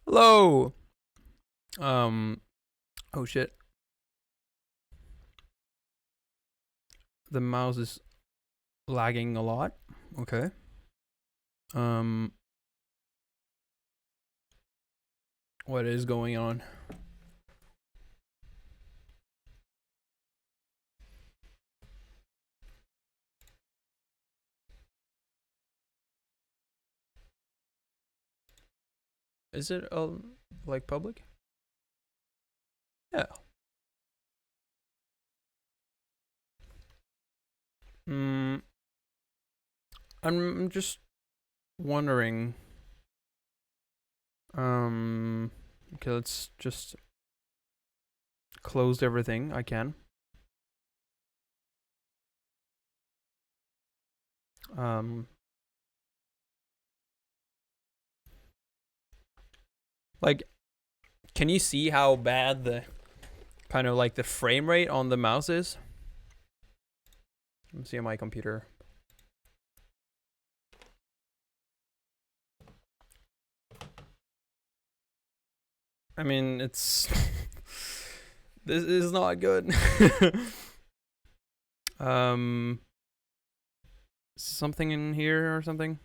Hello. Um. Oh shit. The mouse is lagging a lot. Okay. Um. What is going on? Is it like public? Yeah. Hmm. I'm just wondering. Okay, let's just close everything I can. Um. Like, can you see how bad the kind of like the frame rate on the mouse is? Let me see on my computer. I mean, it's this is not good. um, Something in here or something?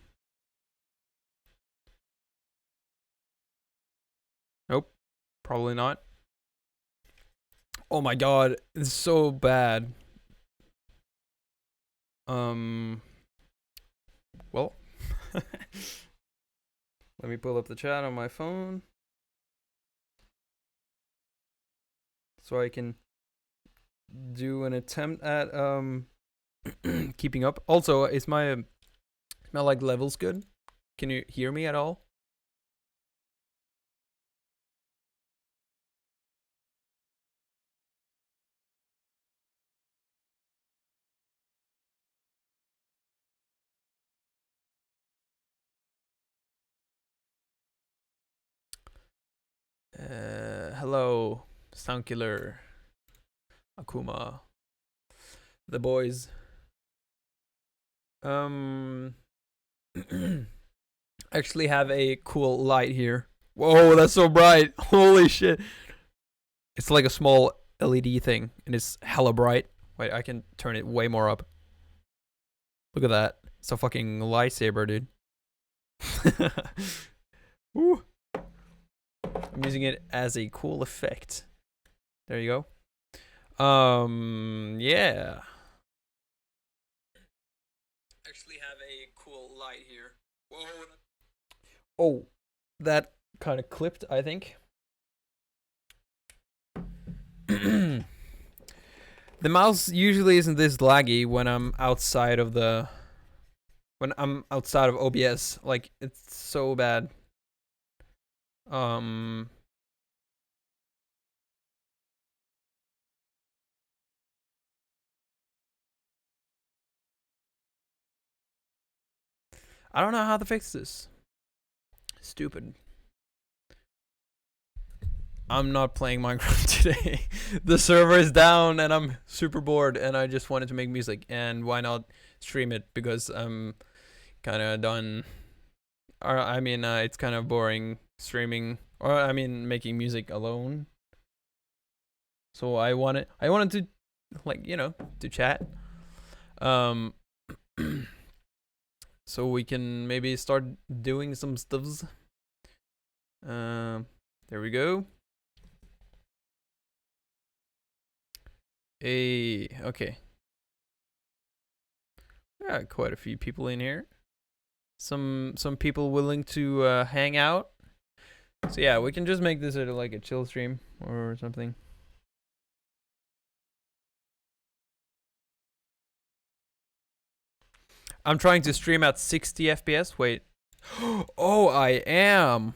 Nope, probably not. Oh my god, it's so bad. Um, well, let me pull up the chat on my phone so I can do an attempt at keeping up. Also, is my like levels good? Can you hear me at all? Hello, Soundkiller, Akuma, the boys. Um, actually have a cool light here. Whoa, that's so bright! Holy shit! It's like a small LED thing, and it's hella bright. Wait, I can turn it way more up. Look at that! It's a fucking lightsaber, dude. Woo. I'm using it as a cool effect. There you go. Yeah. Actually have a cool light here. Whoa. Oh, that kind of clipped, I think. The mouse usually isn't this laggy when I'm outside of OBS. Like, it's so bad. Um I don't know how to fix this. Stupid. I'm not playing Minecraft today. The server is down and I'm super bored and I just wanted to make music, and why not stream it because I'm kind of done. Or I mean, it's kind of boring streaming, or I mean making music alone. So I wanted to, like, to chat. Um so we can maybe start doing some stuffs. There we go. Okay. Yeah, quite a few people in here. Some people willing to hang out. So yeah, we can just make this like a chill stream or something. I'm trying to stream at 60 FPS. Wait. Oh, I am.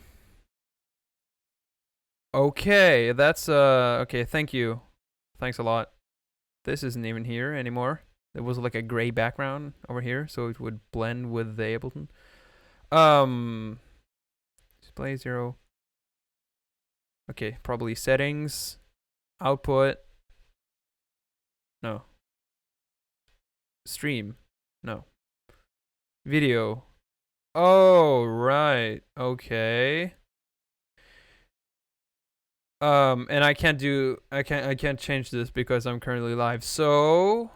Okay, that's okay, thank you. Thanks a lot. This isn't even here anymore. There was like a gray background over here, so it would blend with the Ableton. Um Display 0. Okay, probably settings, output. No. Stream. No. Video. Oh, right. Okay. And I can't change this because I'm currently live. So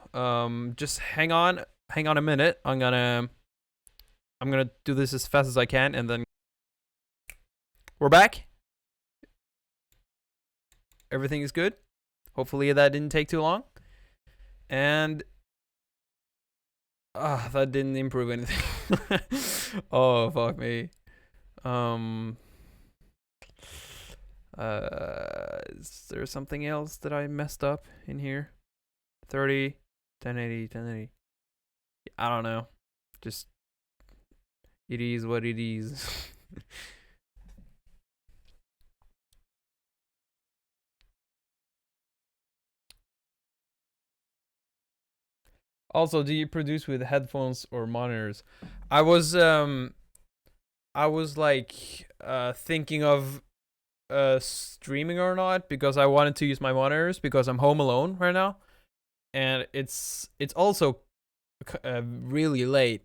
just hang on a minute. I'm gonna do this as fast as I can, and then we're back. Everything is good. Hopefully that didn't take too long. And that didn't improve anything. Oh fuck me. Is there something else that I messed up in here? 30, 1080, 1080. I don't know. Just it is what it is. Also, do you produce with headphones or monitors? I was like thinking of streaming or not because I wanted to use my monitors because I'm home alone right now, and it's also really late.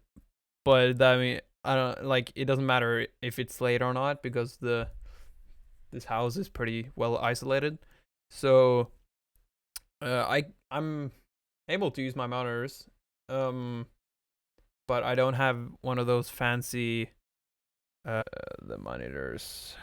But I mean, I don't like it. Doesn't matter if it's late or not because this house is pretty well isolated. So I'm able to use my monitors, but I don't have one of those fancy the monitors.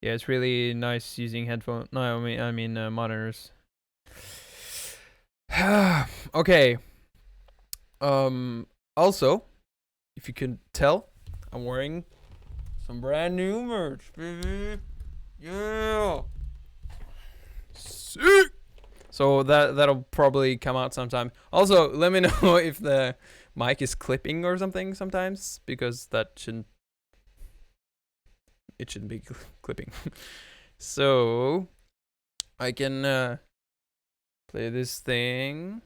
Yeah, it's really nice using headphone. No, I mean monitors. Okay. Also, if you can tell, I'm wearing some brand new merch, baby. Yeah. Sick. So that'll probably come out sometime. Also, let me know if the mic is clipping or something sometimes because it shouldn't be clipping. So I can play this thing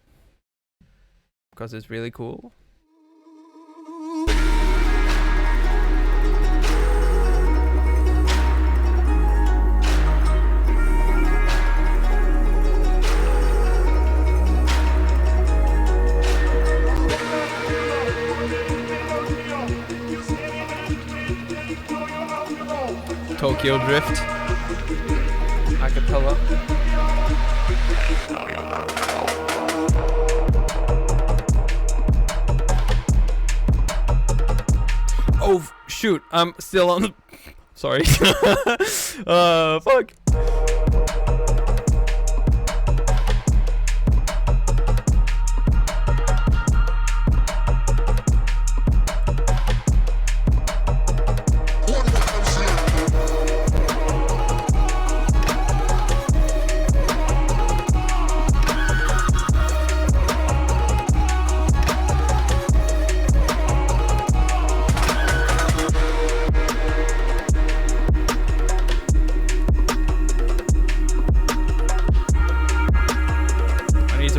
because it's really cool. Tokyo Drift acapella. Oh shoot, I'm still on the sorry. Fuck.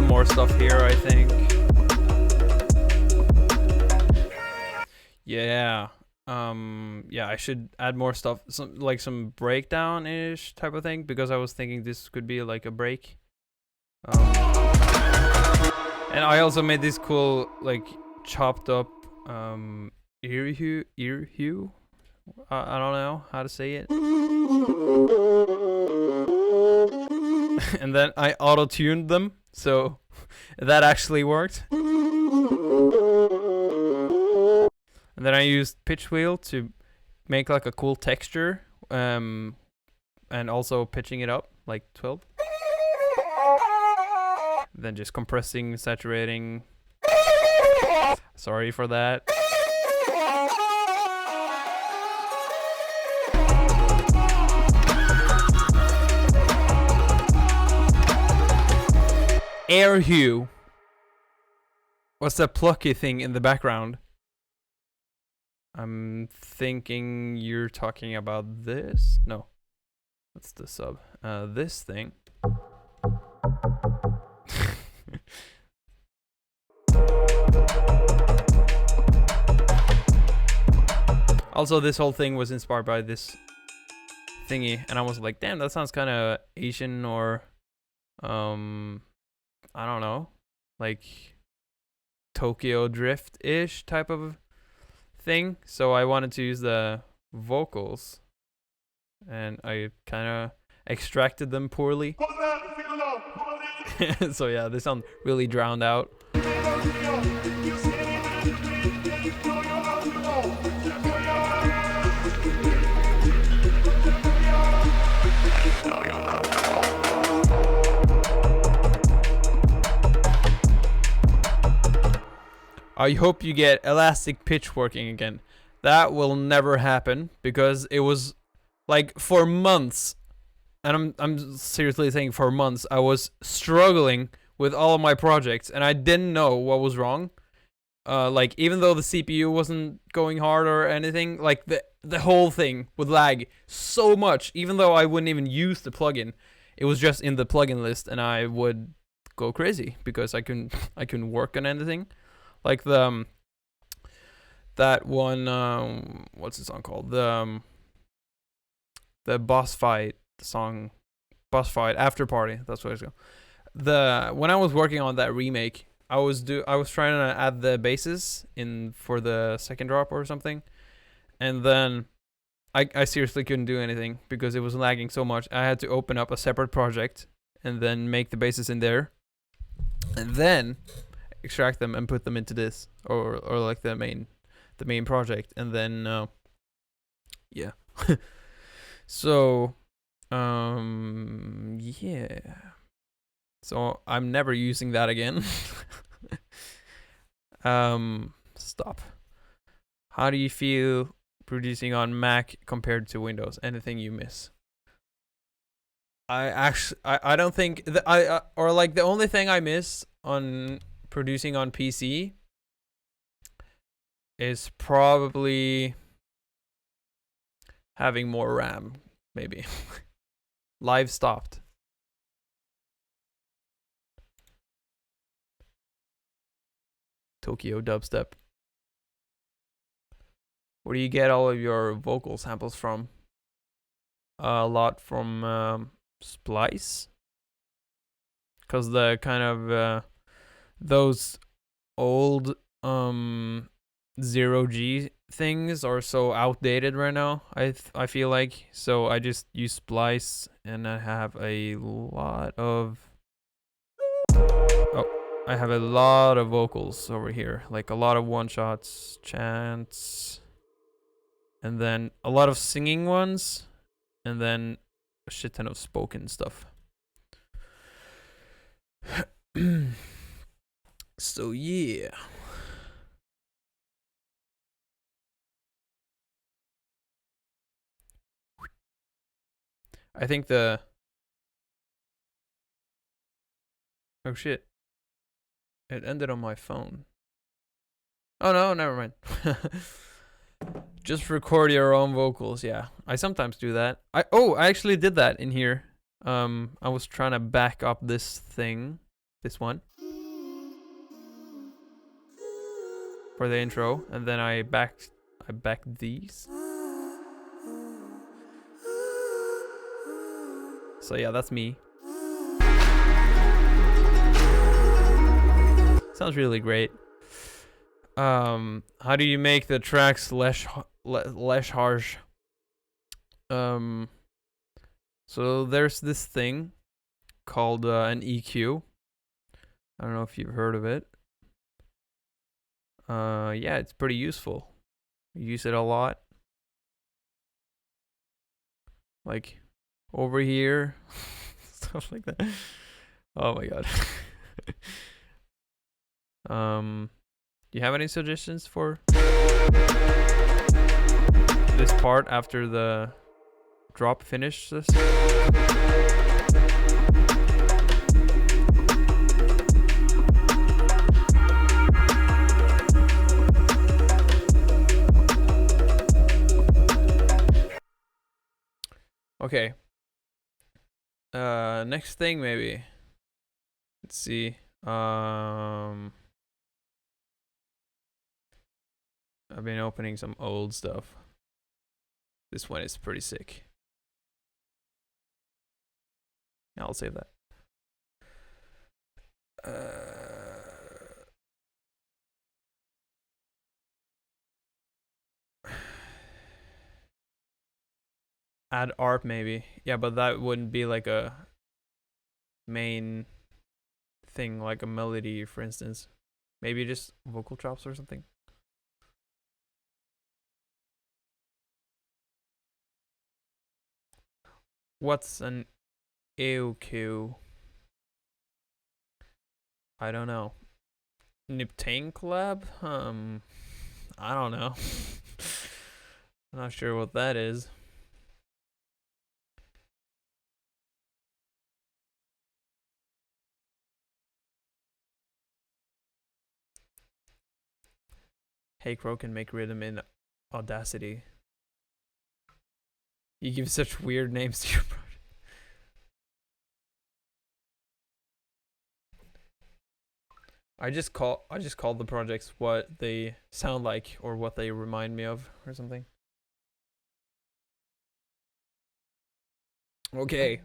More stuff here, I think. Yeah. Yeah, I should add more stuff, some breakdown-ish type of thing, because I was thinking this could be like a break. And I also made this cool, like, chopped up ear hue. I don't know how to say it. And then I auto-tuned them, so that actually worked. And then I used pitch wheel to make like a cool texture, and also pitching it up like 12. Then just compressing, saturating. Sorry for that. Air hue. What's that plucky thing in the background? I'm thinking you're talking about this. No, that's the sub. This thing. Also, this whole thing was inspired by this thingy, and I was like, damn, that sounds kind of Asian or I don't know, like Tokyo Drift-ish type of thing. So I wanted to use the vocals, and I kind of extracted them poorly. So yeah, they sound really drowned out. I hope you get elastic pitch working again. That will never happen because it was like for months, and I'm seriously saying for months, I was struggling with all of my projects and I didn't know what was wrong. Like even though the CPU wasn't going hard or anything, like the whole thing would lag so much, even though I wouldn't even use the plugin. It was just in the plugin list, and I would go crazy because I couldn't work on anything. Like that one what's the song called? The boss fight song, boss fight after party. That's what it's called. When I was working on that remake, I was trying to add the basses in for the second drop or something, and then I seriously couldn't do anything because it was lagging so much. I had to open up a separate project and then make the basses in there, and then extract them and put them into this or like the main project, and then yeah. So yeah. So I'm never using that again. Stop. How do you feel producing on Mac compared to Windows? Anything you miss? I don't think or like the only thing I miss on producing on PC is probably having more RAM, maybe. Live stopped. Tokyo dubstep. Where do you get all of your vocal samples from? A lot from Splice, because the kind of those old 0G things are so outdated right now. I feel like, so I just use Splice, and I have a lot of vocals over here, like a lot of one shots, chants, and then a lot of singing ones, and then a shit ton of spoken stuff. So yeah. I think oh shit. It ended on my phone. Oh no, never mind. Just record your own vocals. Yeah, I sometimes do that. I actually did that in here. I was trying to back up this one, for the intro, and then I backed these. So yeah, that's me. Sounds really great. How do you make the tracks less harsh? So there's this thing called an EQ. I don't know if you've heard of it. Yeah, it's pretty useful. I use it a lot. Like over here, stuff like that. Oh my god. Do you have any suggestions for this part after the drop finishes? Okay. Next thing maybe. Let's see. I've been opening some old stuff. This one is pretty sick. I'll save that. Add art maybe. Yeah, but that wouldn't be like a main thing, like a melody, for instance. Maybe just vocal chops or something. What's an EOQ? I don't know. Niptane collab? I don't know. I'm not sure what that is. Hey Crow can make rhythm in Audacity. You give such weird names to your project. I just called the projects what they sound like or what they remind me of or something. Okay.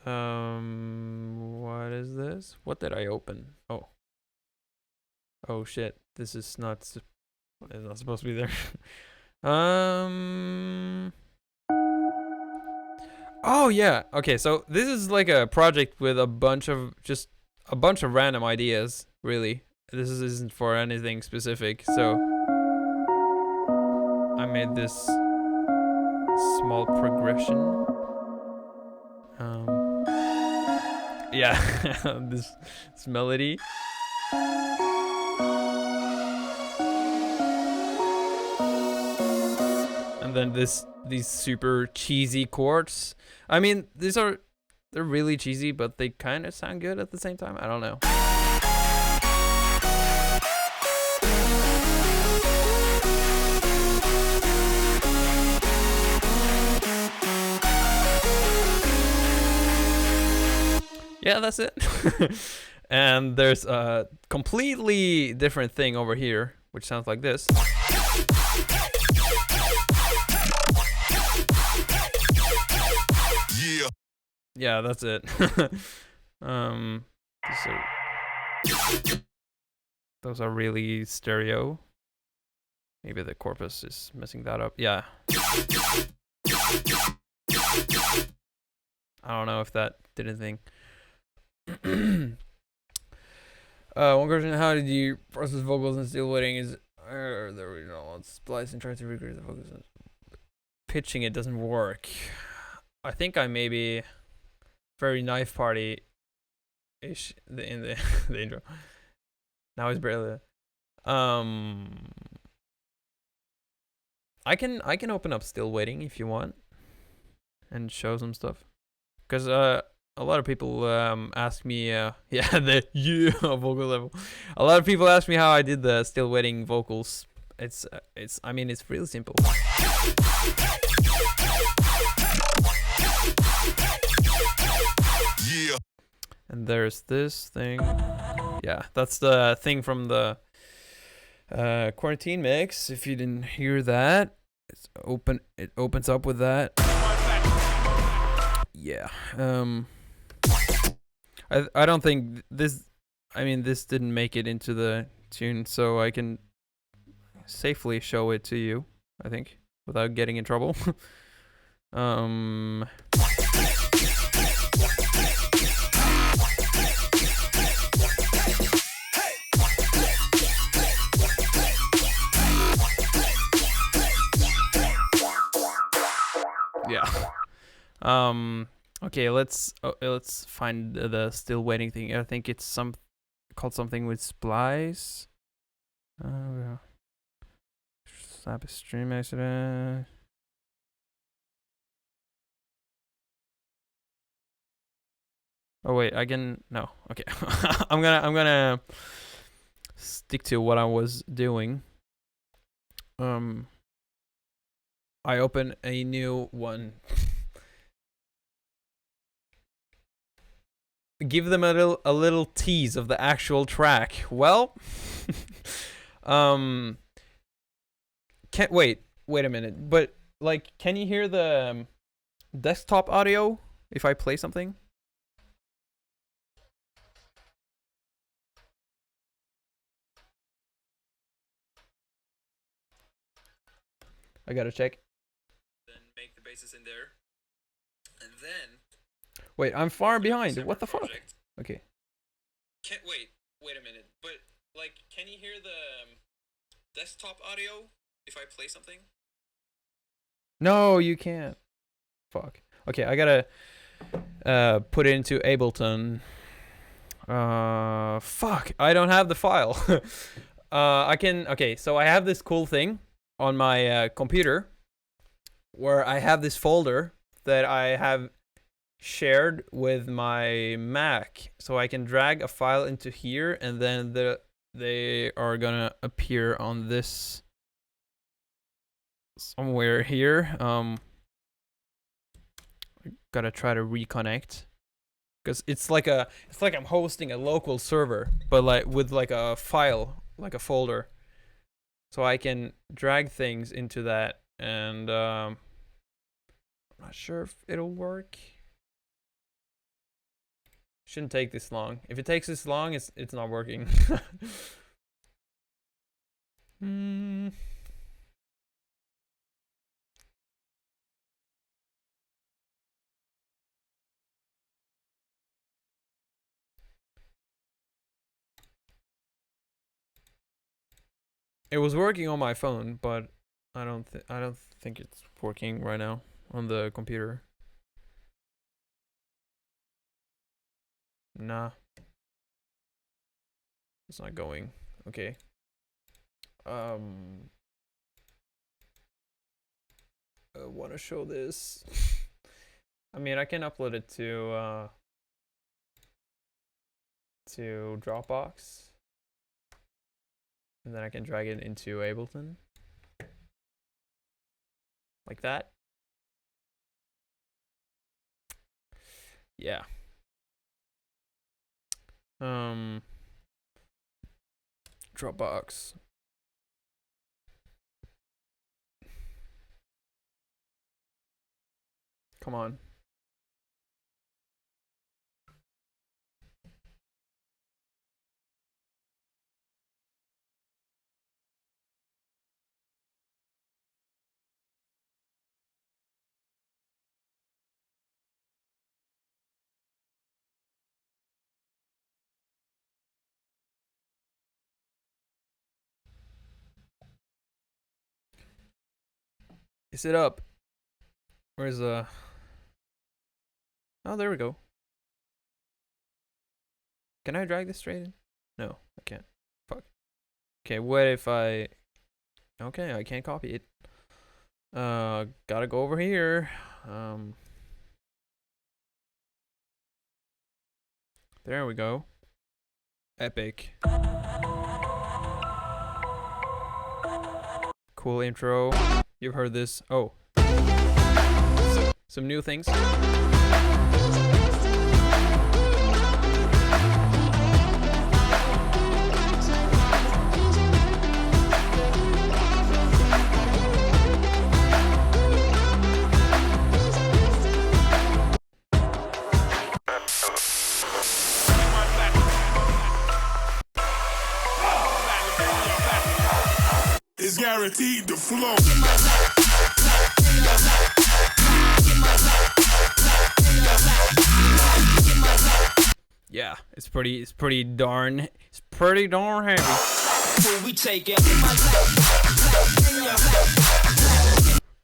What is this? What did I open? Oh. Oh shit. This is not it's not supposed to be there. Oh yeah. Okay, so this is like a project with a bunch of random ideas, really. This isn't for anything specific. So I made this small progression. Yeah, this melody. And then these super cheesy chords. I mean, they're really cheesy, but they kind of sound good at the same time. I don't know. Yeah, that's it. And there's a completely different thing over here, which sounds like this. Yeah, that's it. Those are really stereo. Maybe the corpus is messing that up. Yeah. I don't know if that did anything. One question: how did you process vocals and still waiting? Is the original splice and try to recreate the vocals? Pitching it doesn't work. I think I maybe very knife party ish in the the intro. Now it's barely. I can open up still waiting if you want, and show some stuff, because a lot of people ask me yeah the vocal level. A lot of people ask me how I did the still waiting vocals. It's I mean it's really simple. Yeah. And there's this thing. Yeah, that's the thing from the quarantine mix. If you didn't hear that, it opens up with that. Yeah. I don't think this. I mean, this didn't make it into the tune, so I can safely show it to you. I think without getting in trouble. Yeah. Okay, let's find the still waiting thing. I think it's called something with splice. Stop stream accident. Oh wait, I can no. Okay. I'm gonna stick to what I was doing. I open a new one. Give them a little tease of the actual track. Well, can't wait a minute. But like, can you hear the desktop audio if I play something? I gotta check. bases in there, and then. Wait, I'm far behind. What the fuck? Okay. Wait a minute. But like, can you hear the desktop audio if I play something? No, you can't. Fuck. Okay, I gotta put it into Ableton. Fuck. I don't have the file. I can. Okay, so I have this cool thing on my computer where I have this folder that I have shared with my Mac, so I can drag a file into here, and then they are gonna appear on this somewhere here. I gotta try to reconnect because it's like I'm hosting a local server, but like with like a file, like a folder, so I can drag things into that, and I'm not sure if it'll work. Shouldn't take this long. If it takes this long, it's not working. It was working on my phone, but I don't think it's working right now on the computer. Nah. It's not going. Okay. I want to show this. I mean, I can upload it to Dropbox, and then I can drag it into Ableton, like that. Yeah. Dropbox. Come on. Is it up? Where's the... Oh, there we go. Can I drag this straight in? No, I can't. Fuck. Okay, what if I... Okay, I can't copy it. Gotta go over here. There we go. Epic. Cool intro. You've heard this. Oh. Some new things. It's guaranteed to flow. Yeah, it's pretty darn heavy.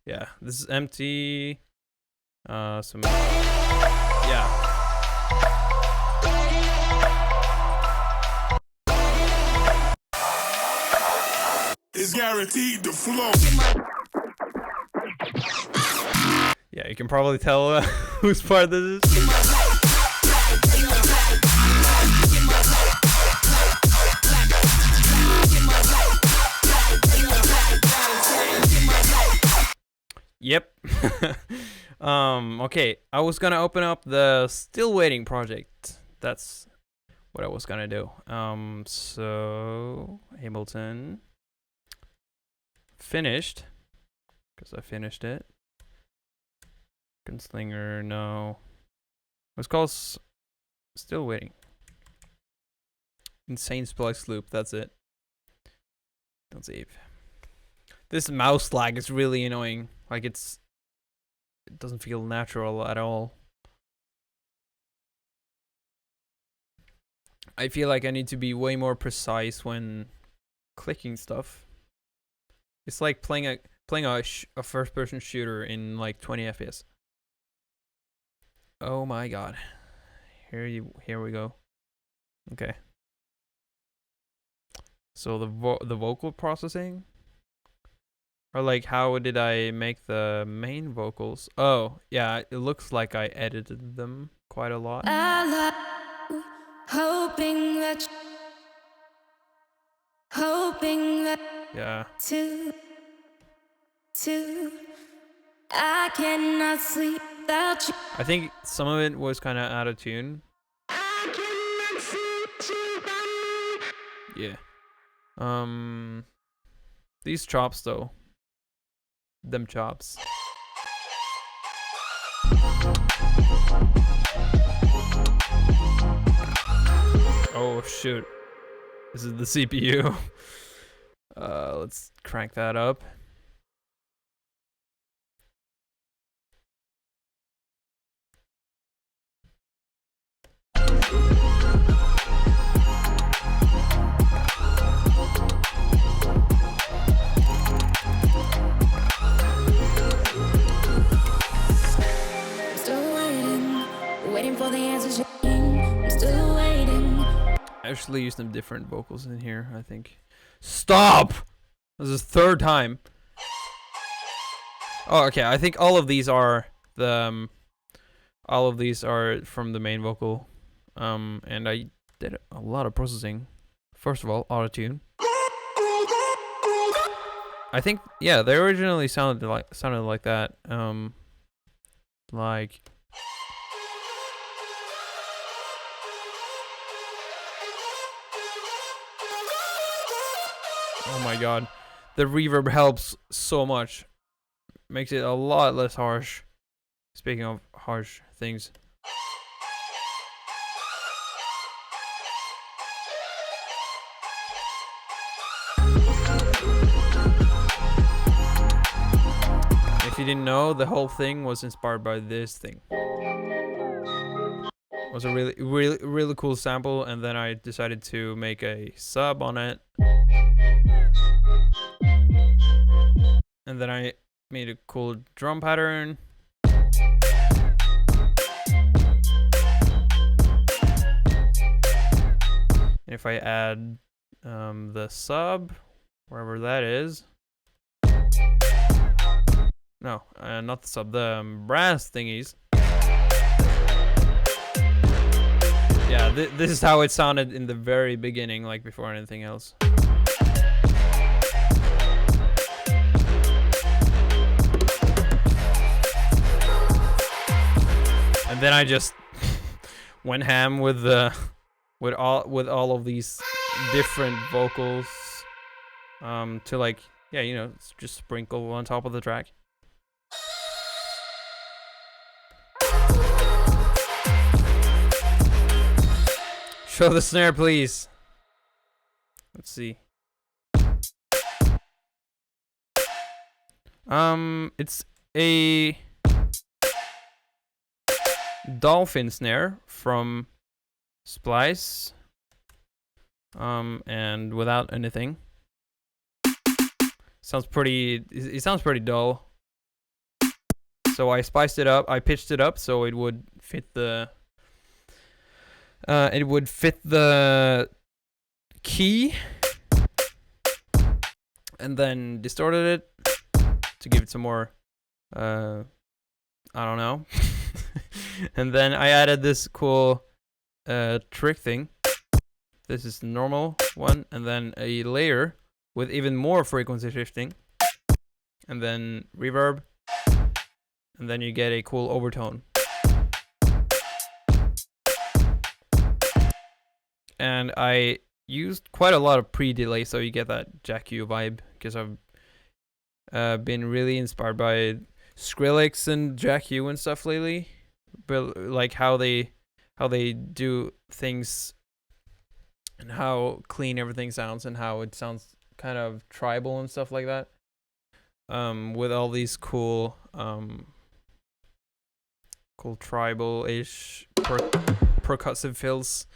Yeah, this is empty. Some yeah. It's guaranteed to flow. Yeah, you can probably tell whose part this is. Yep. Okay, I was gonna open up the Still Waiting project. That's what I was gonna do. So Ableton finished, because I finished it. Gunslinger, no. It's called Still Waiting. Insane Spliced Loop, that's it. Don't save. This mouse lag is really annoying. Like, it's it doesn't feel natural at all. I feel like I need to be way more precise when clicking stuff. It's like playing a first person shooter in like 20 FPS. Oh my god. Here we go. Okay. So the vocal processing, or like how did I make the main vocals? Oh, yeah, it looks like I edited them quite a lot. Hoping that Yeah. I cannot sleep without you. I think some of it was kind of out of tune. Yeah. These chops though. Them chops. Oh shoot. This is the CPU. Let's crank that up. Waiting for the answers. I'm still waiting. I actually used some different vocals in here, I think. Stop! This is the third time. Oh, okay. I think all of these are the all of these are from the main vocal. And I did a lot of processing. First of all, autotune. I think yeah, they originally sounded like that. Like oh my god. The reverb helps so much. Makes it a lot less harsh. Speaking of harsh things. If you didn't know, the whole thing was inspired by this thing. It was a really cool sample, and then I decided to make a sub on it. And then I made a cool drum pattern. And if I add the sub, wherever that is. No, not the sub, the brass thingies. Yeah, this is how it sounded in the very beginning, like before anything else. And then I just went ham with all of these different vocals to like yeah, you know, just sprinkle on top of the track. Show the snare, please. Let's see. It's a dolphin snare from Splice. And without anything. Sounds pretty. It sounds pretty dull. So I spiced it up. I pitched it up so it would fit the. It would fit the key, and then distorted it to give it some more. I don't know. And then I added this cool trick thing. This is the normal one, and then a layer with even more frequency shifting, and then reverb, and then you get a cool overtone. And I used quite a lot of pre-delay, so you get that Jack U vibe, because I've been really inspired by Skrillex and Jack U and stuff lately, but like how they do things and how clean everything sounds and how it sounds kind of tribal and stuff like that. With all these cool cool tribal-ish percussive fills.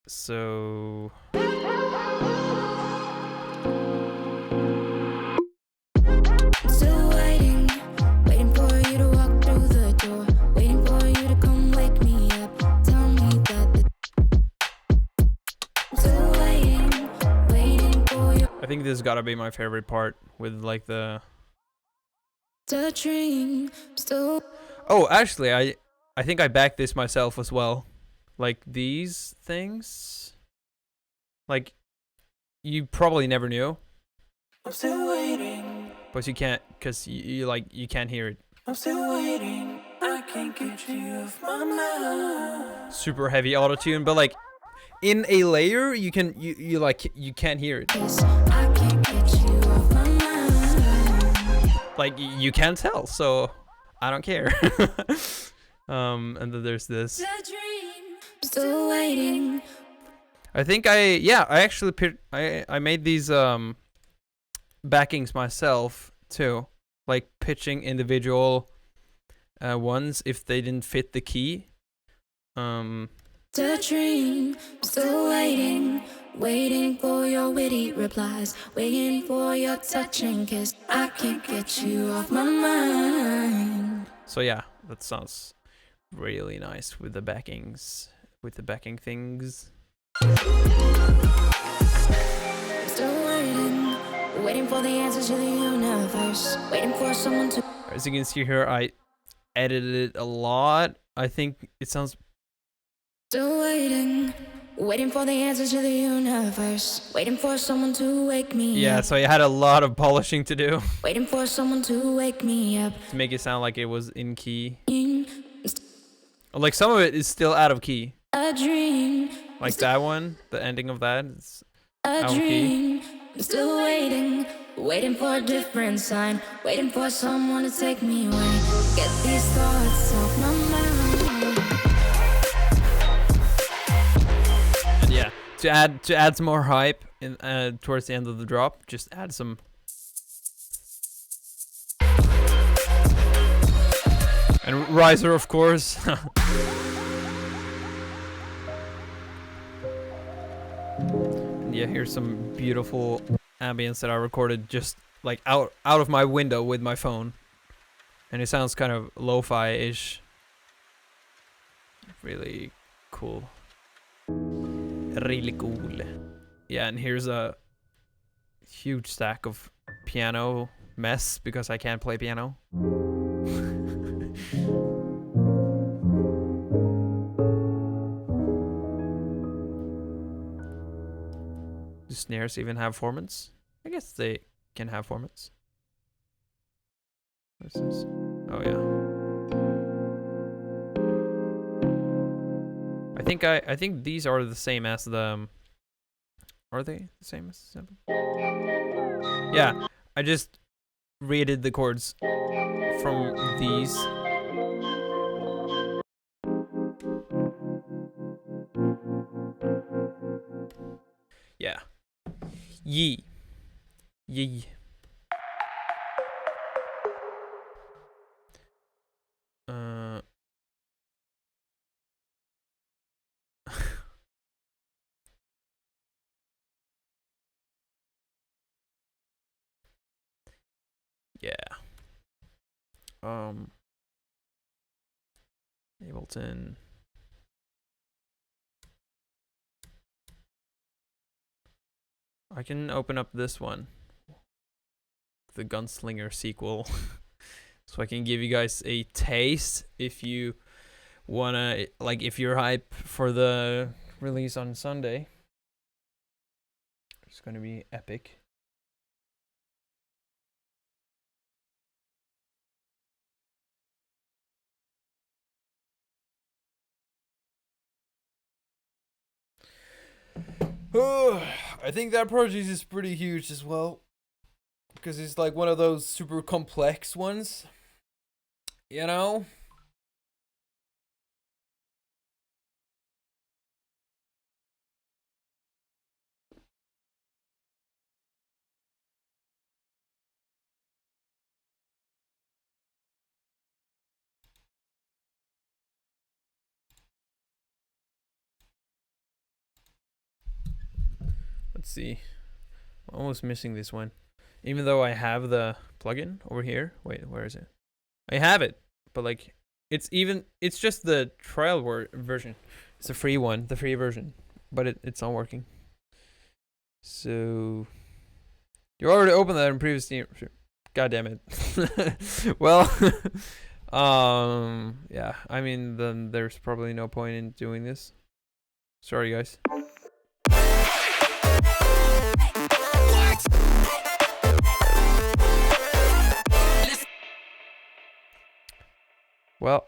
So Still waiting, waiting for you to walk through the door, waiting for you to come wake me up. Tell me that I'm still waiting, waiting for your I think this gotta be my favorite part with like the. dream. Still Oh, actually, I think I backed this myself as well. Like these things, like you probably never knew, I'm still waiting, but you can't, cause you can't hear it. I'm still waiting. I can't get you off my mind. Super heavy autotune, but like in a layer, you can you like you can't hear it. Yes, I can't get you off my mind. Like you can't tell, so I don't care. And then there's this. The dream. Still waiting. I think I actually I made these backings myself too, like pitching individual ones if they didn't fit the key. The dream. Still waiting, waiting for your witty replies, waiting for your touch and kiss. I can't get you off my mind. So yeah, that sounds really nice with the backings, with the backing things. Still waiting, waiting for the answers to the universe, waiting for someone to. As you can see here, I edited it a lot. I think it sounds. Still waiting, waiting for the answers to the universe, waiting for someone to wake me Yeah, up. so I had a lot of polishing to do Waiting for someone to wake me up. to make it sound like it was in key. Like some of it is still out of key. A dream, Like that one, the ending of that is a out of key. dream. I'm still waiting, waiting for a different sign, waiting for someone to take me away. Get these thoughts off my mind. And yeah, to add some more hype in towards the end of the drop, just add some. And riser, of course. And yeah, here's some beautiful ambience that I recorded just like out of my window with my phone, and it sounds kind of lo-fi-ish. Really cool. Really cool. Yeah, and here's a huge stack of piano mess because I can't play piano. Do snares even have formants? I guess they can have formants. What's this? Oh yeah. I think these are the same as the. Are they the same as the sample? Yeah, I just redid the chords from these. Yeah. Yee. Yee. Yeah. Ableton. I can open up this one, the Gunslinger sequel, so I can give you guys a taste if you wanna, like, if you're hype for the release on Sunday. It's gonna be epic. I think that project is pretty huge as well, because it's like one of those super complex ones, you know? see. I'm almost missing this one. Even though I have the plugin over here. Wait, where is it? I have it, but like it's just the trial version. It's a free one, the free version, but it's not working. So you already opened that in previous Steam. God damn it. Well, yeah. I mean, then there's probably no point in doing this. Sorry, guys. Well,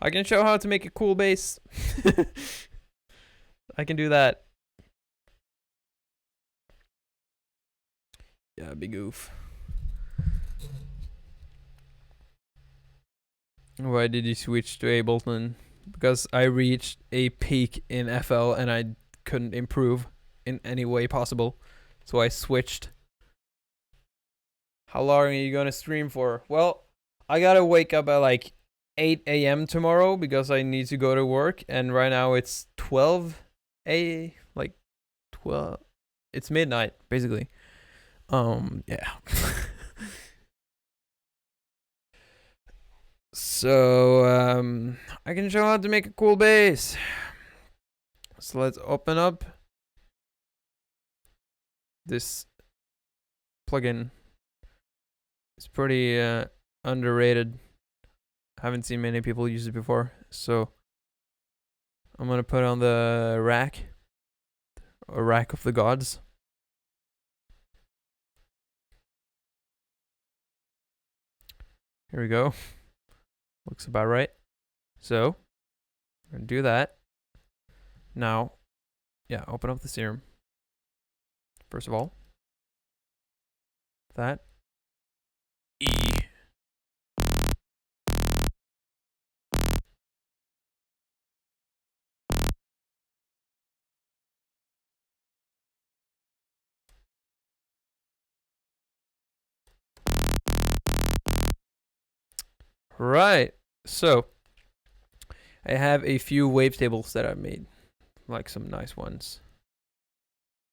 I can show how to make a cool bass. I can do that. Yeah, big oof. Why did you switch to Ableton? Because I reached a peak in FL and I couldn't improve in any way possible. So I switched. How long are you gonna stream for? Well, I gotta wake up at like 8 a.m. tomorrow because I need to go to work, and right now it's 12 like 12. It's midnight basically. Yeah. So I can show how to make a cool bass. So let's open up this plugin. It's pretty underrated. Haven't seen many people use it before, so I'm gonna put on the rack, a rack of the gods. Here we go. Looks about right. So we're gonna do that. Now, yeah, open up the serum. First of all, that E. Right. So I have a few wavetables that I've made, like some nice ones.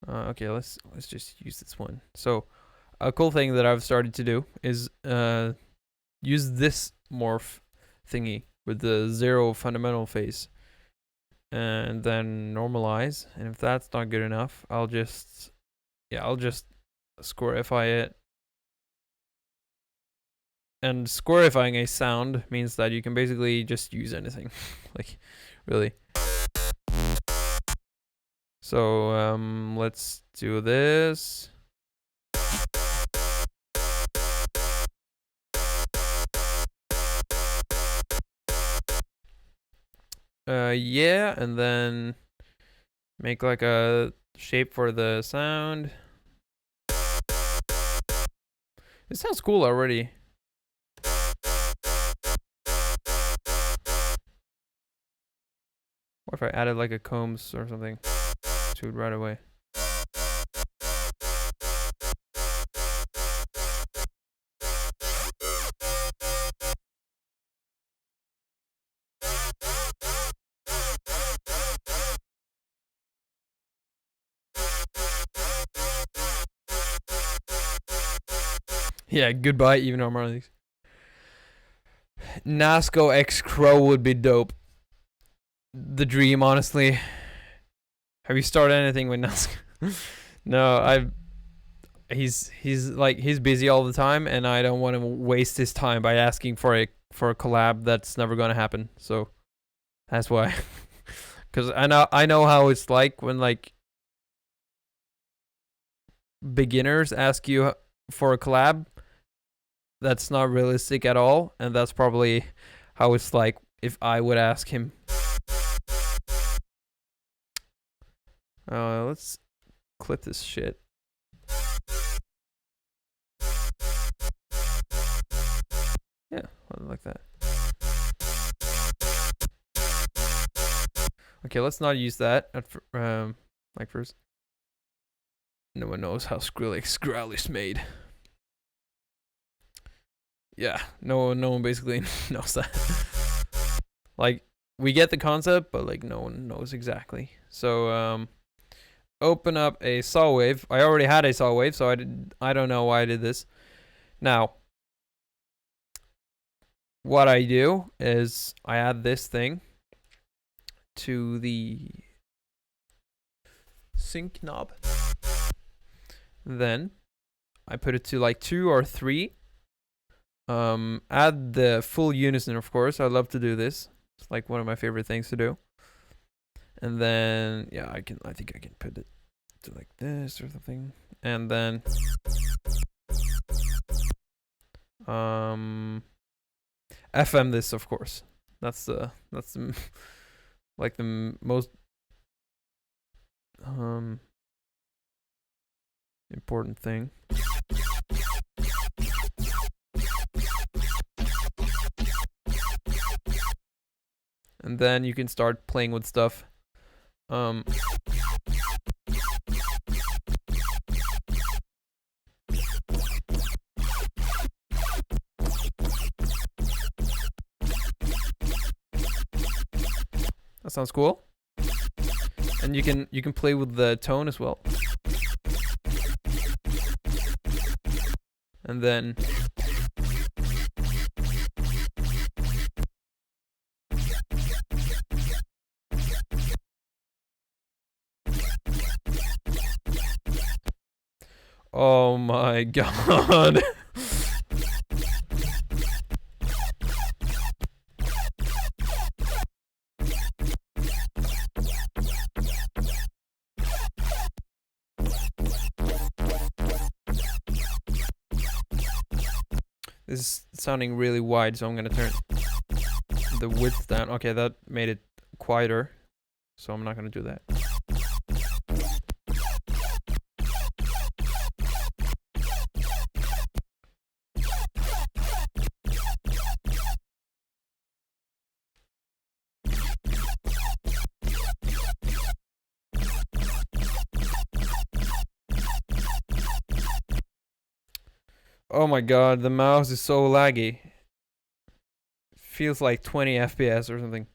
Okay, let's just use this one. So a cool thing that I've started to do is use this morph thingy with the 0 fundamental phase and then normalize. And if that's not good enough, I'll just squarify it. And squarifying a sound means that you can basically just use anything. Like, really. So let's do this. Yeah, and then make like a shape for the sound. It sounds cool already. What if I added like a combs or something to it right away? Yeah, goodbye even harmonics. Nasco X Crow would be dope. The dream, honestly. Have you started anything with Nasco? No, he's busy all the time, and I don't want to waste his time by asking for a collab that's never gonna happen. So that's why. Because I know how it's like when like beginners ask you for a collab that's not realistic at all, and that's probably how it's like if I would ask him. Let's clip this shit. Yeah, like that. Okay, let's not use that at like first. No one knows how Skrillex growl is made. Yeah, no one basically knows that. Like, we get the concept, but like no one knows exactly. So open up a saw wave. I already had a saw wave, so I don't know why I did this. Now, what I do is I add this thing to the sync knob. Then I put it to like 2 or 3. Add the full unison, of course. I love to do this. It's like one of my favorite things to do. And then yeah, I think I can put it to like this or something. And then FM this, of course. That's the like the most important thing. And then you can start playing with stuff. That sounds cool. And you can play with the tone as well. And then oh my god. This is sounding really wide, so I'm gonna turn the width down. Okay, that made it quieter, so I'm not gonna do that. Oh my god, the mouse is so laggy. Feels like 20 FPS or something.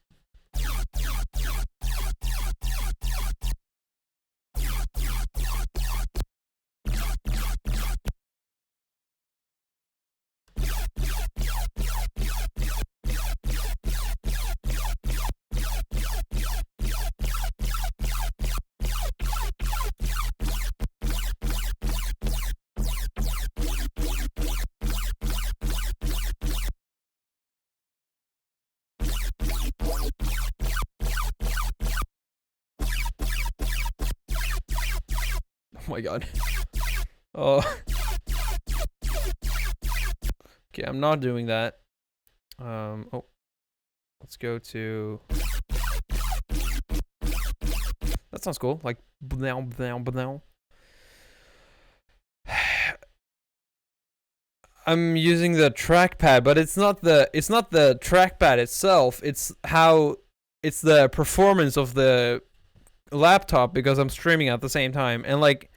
Oh my god. Oh. Okay, I'm not doing that. Oh. Let's go to... That sounds cool. Like... I'm using the trackpad, but it's not the trackpad itself. It's the performance of the laptop, because I'm streaming at the same time, and like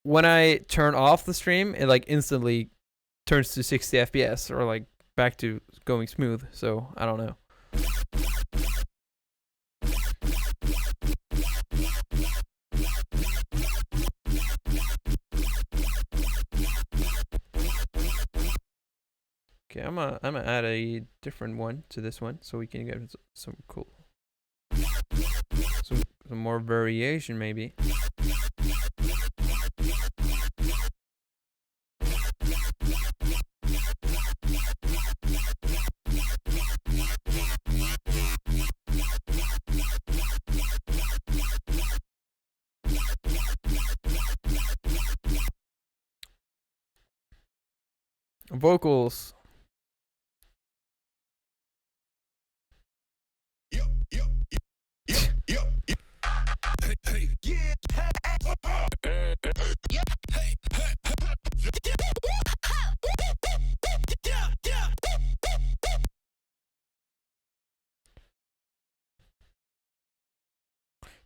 when I turn off the stream, it like instantly turns to 60 FPS or like back to going smooth. So I don't know. Okay, I'm gonna add a different one to this one so we can get some cool, some more variation maybe. Vocals.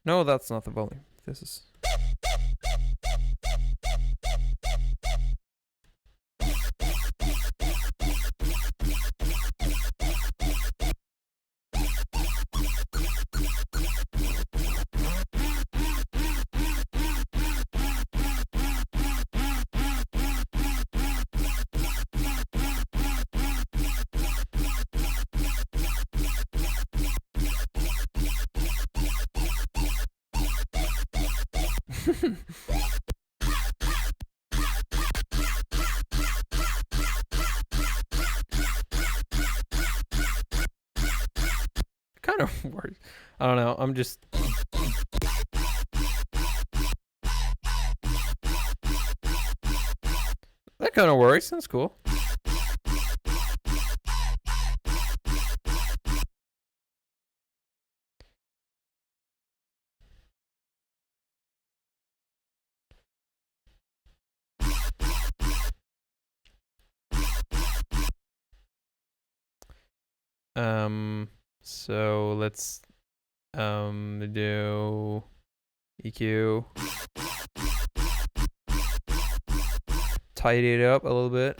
No, that's not the volume. This is... Kind of works. I don't know. I'm just. That kind of works. That's cool. So let's do EQ. Tidy it up a little bit.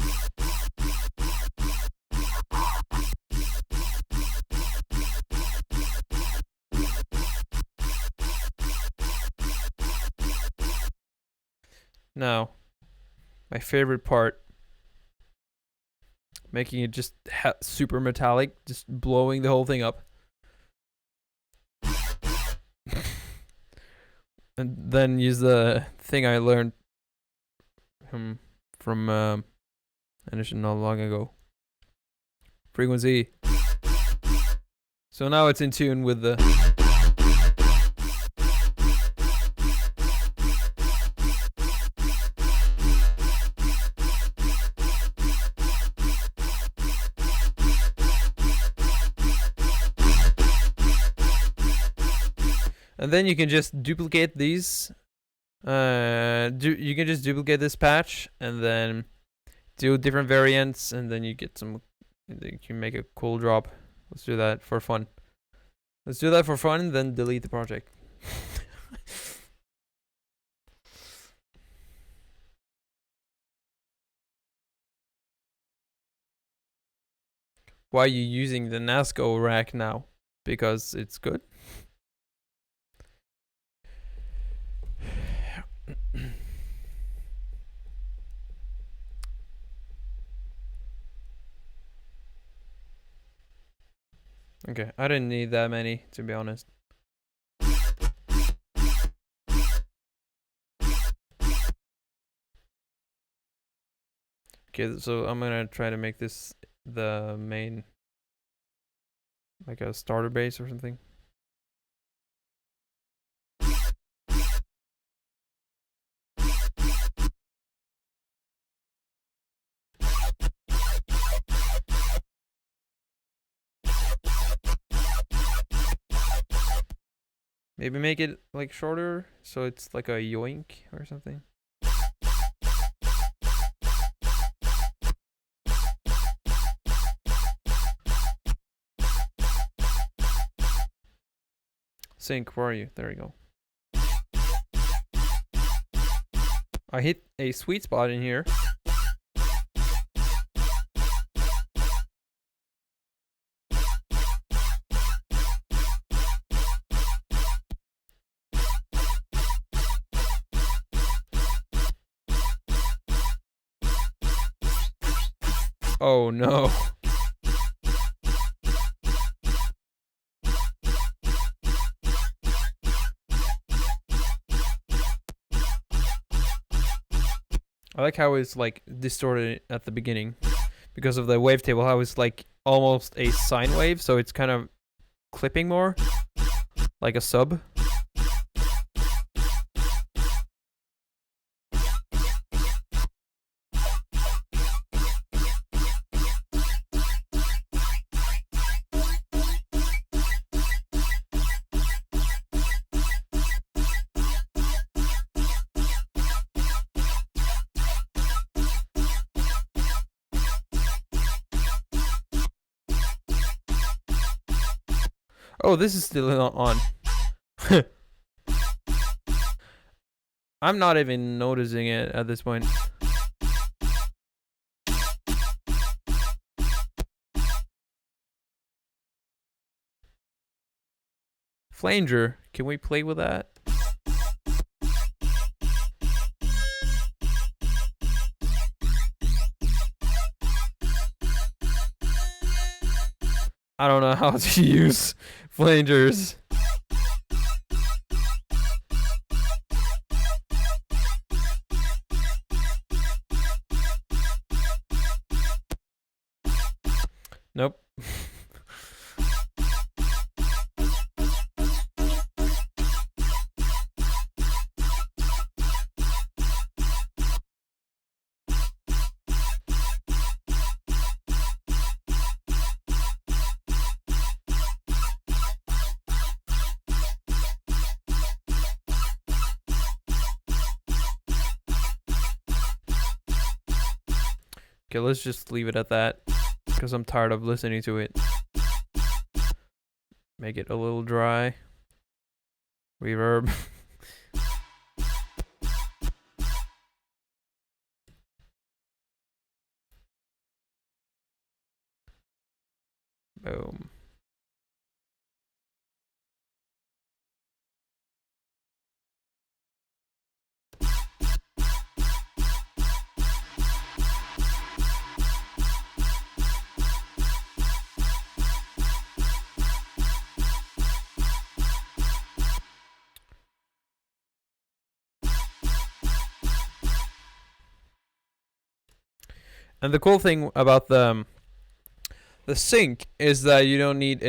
Now, my favorite part, making it just super metallic, just blowing the whole thing up. And then use the thing I learned from Anderson not long ago. Frequency. So now it's in tune with the. And then you can just duplicate these. You can just duplicate this patch and then do different variants, and then you get some. You can make a cool drop. Let's do that for fun. Let's do that for fun, then delete the project. Why are you using the NASCO rack now? Because it's good. Okay, I didn't need that many, to be honest. Okay, so I'm gonna try to make this the main, like a starter base or something. Maybe make it like shorter, so it's like a yoink or something. Sync, where are you? There we go. I hit a sweet spot in here. Oh no. I like how it's like distorted at the beginning because of the wavetable, how it's like almost a sine wave, so it's kind of clipping more like a sub. Oh, this is still not on. I'm not even noticing it at this point. Flanger, can we play with that? I don't know how to use flangers. Okay, let's just leave it at that because I'm tired of listening to it. Make it a little dry. Reverb. Boom. And the cool thing about the sync is that you don't need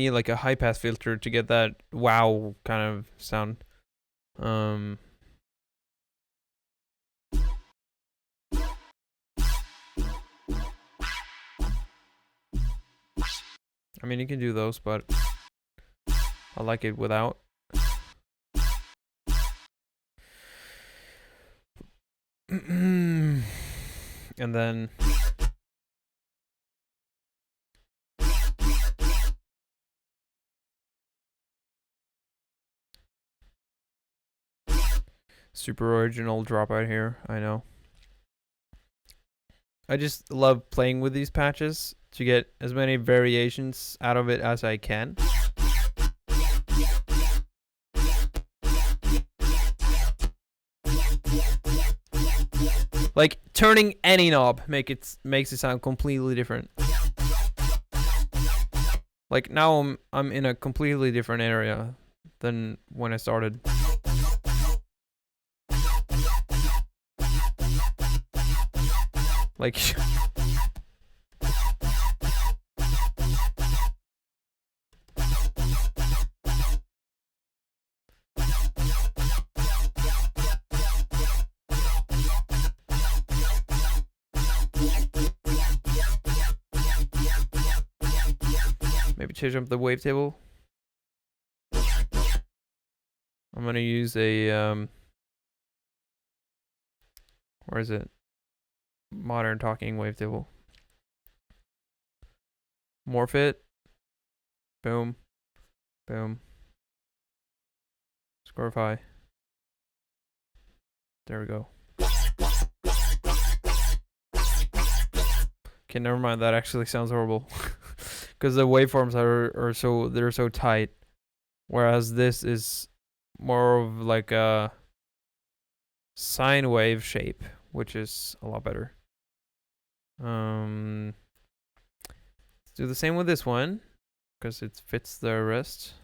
like a high pass filter to get that wow kind of sound. I mean, you can do those, but I like it without. And then super original dropout here, I know. I just love playing with these patches to get as many variations out of it as I can. Like turning any knob makes it sound completely different. Like now I'm in a completely different area than when I started. Like maybe change up the wavetable. I'm gonna use a where is it? Modern talking wavetable. Morph it. Boom. Boom. Scorify. There we go. Okay, never mind. That actually sounds horrible. Because the waveforms are so tight. Whereas this is more of like a sine wave shape, which is a lot better. Let's do the same with this one because it fits the rest.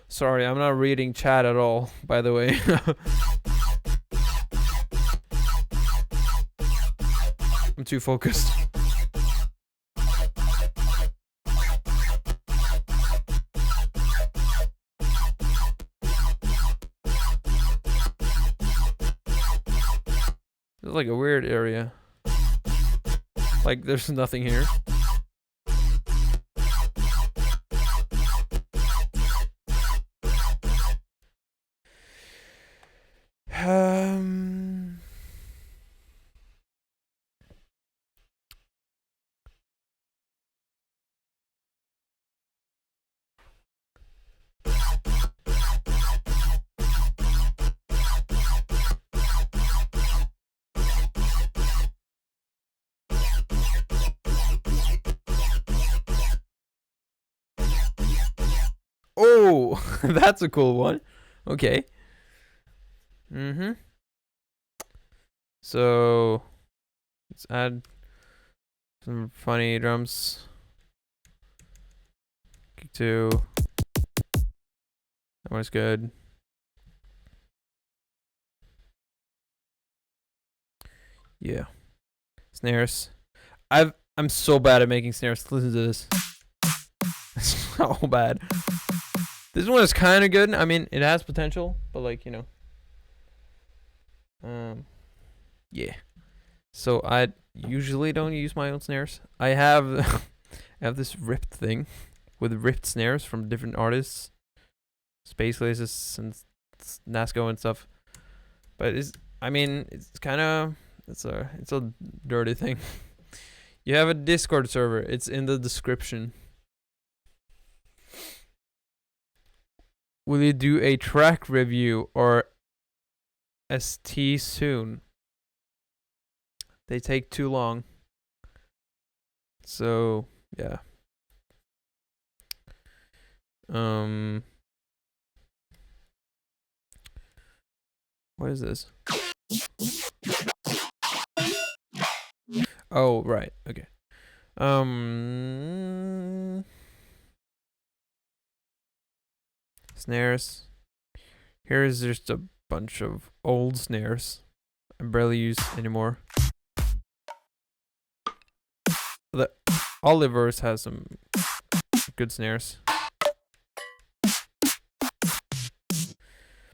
Sorry, I'm not reading chat at all, by the way. I'm too focused. This is like a weird area. Like there's nothing here. Oh, that's a cool one. Okay. So let's add some funny drums. Kick 2. That one's good. Yeah. Snares. I'm so bad at making snares. Listen to this. So bad. This one is kind of good. I mean, it has potential, but like, you know. Yeah. So I usually don't use my own snares. I have I have this ripped thing with ripped snares from different artists, Space Laces and Nasco and stuff. But it's kind of it's a dirty thing. You have a Discord server. It's in the description. Will you do a track review or ST soon? They take too long. So, yeah. What is this? Oh, right. Okay. Snares. Here is just a bunch of old snares I barely use anymore. The Oliver's has some good snares.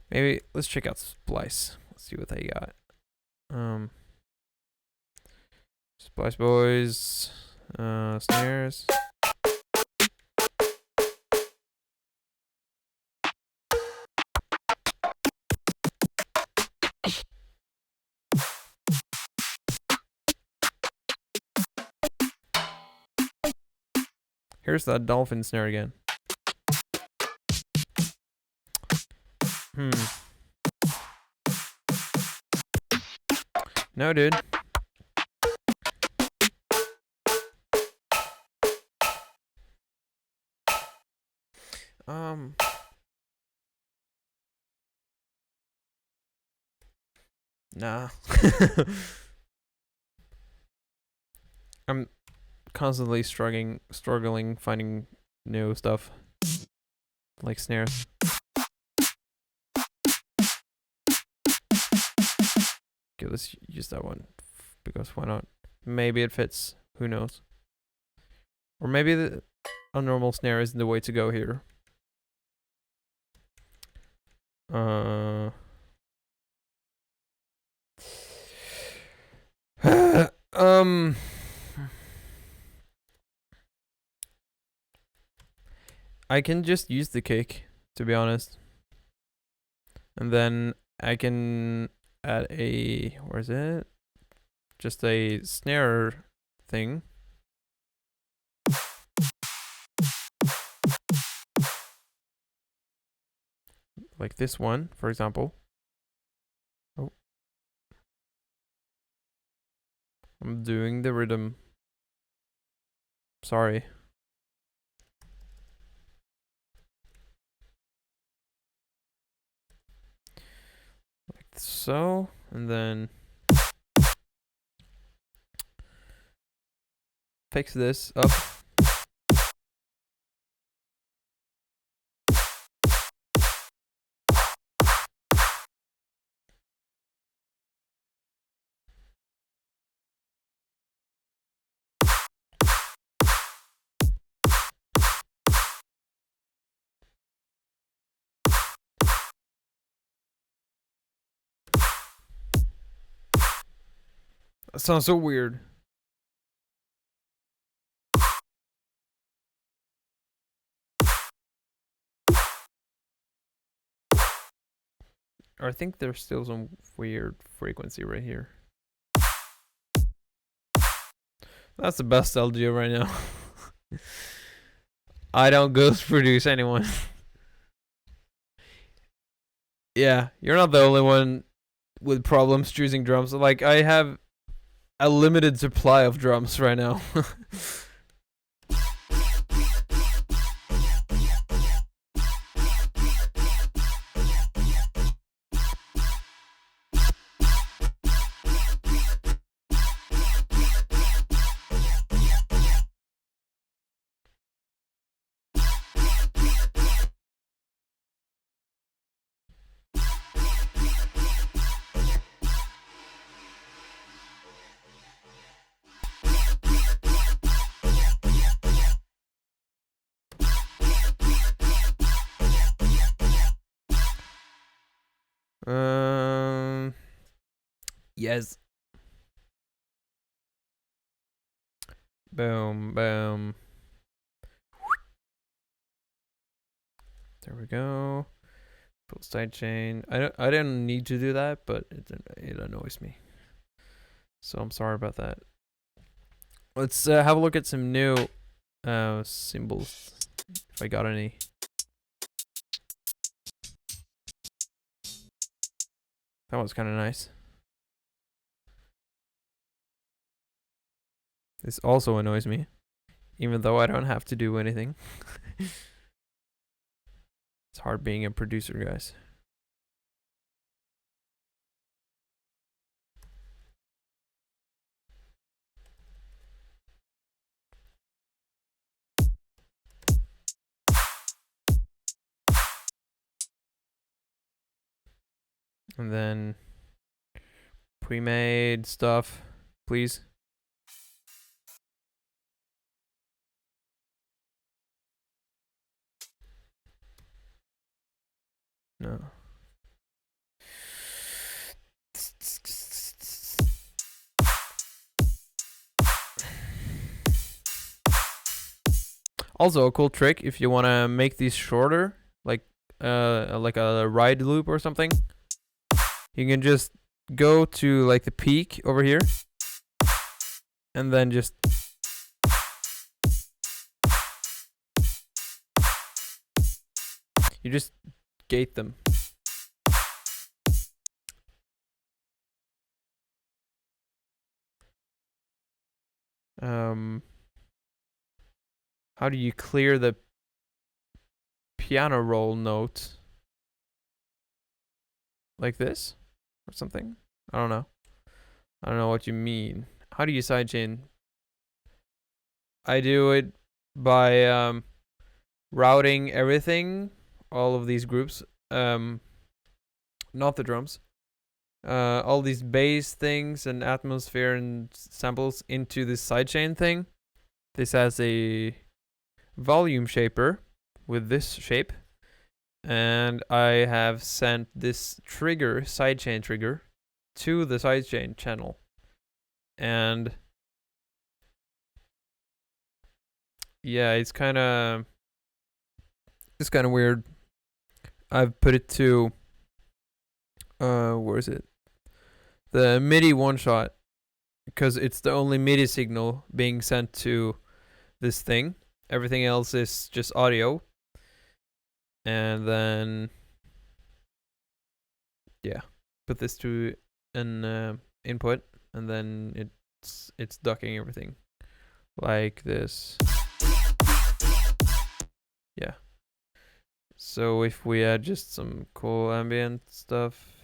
Maybe let's check out Splice. Let's see what they got. Splice Boys, snares. Here's that dolphin snare again. No, dude. Nah. I'm constantly struggling finding new stuff like snares. Okay, let's use that one because why not? Maybe it fits. Who knows? Or maybe a normal snare isn't the way to go here. I can just use the kick, to be honest. And then I can add where is it? Just a snare thing. Like this one, for example. Oh. I'm doing the rhythm. Sorry. Like so, and then fix this up. That sounds so weird. I think there's still some weird frequency right here. That's the best I'll do right now. I don't ghost produce anyone. Yeah, you're not the only one with problems choosing drums. Like, I have a limited supply of drums right now. Yes. Boom, boom. There we go. Full sidechain. I didn't need to do that, but it annoys me. So I'm sorry about that. Let's have a look at some new symbols, if I got any. That was kind of nice. This also annoys me, even though I don't have to do anything. It's hard being a producer, guys. And then pre-made stuff, please. No. Also, a cool trick if you want to make these shorter, like a ride loop or something, you can just go to like the peak over here and then just gate them. How do you clear the piano roll note? Like this or something? I don't know. I don't know what you mean. How do you sidechain? I do it by routing everything, all of these groups, not the drums, all these bass things and atmosphere and samples into this sidechain thing. This has a volume shaper with this shape, and I have sent this trigger, sidechain trigger, to the sidechain channel, and yeah, it's kind of weird. I've put it to where is it? The MIDI one shot, because it's the only MIDI signal being sent to this thing. Everything else is just audio. And then yeah, put this to an input, and then it's ducking everything like this. Yeah. So if we add just some cool ambient stuff.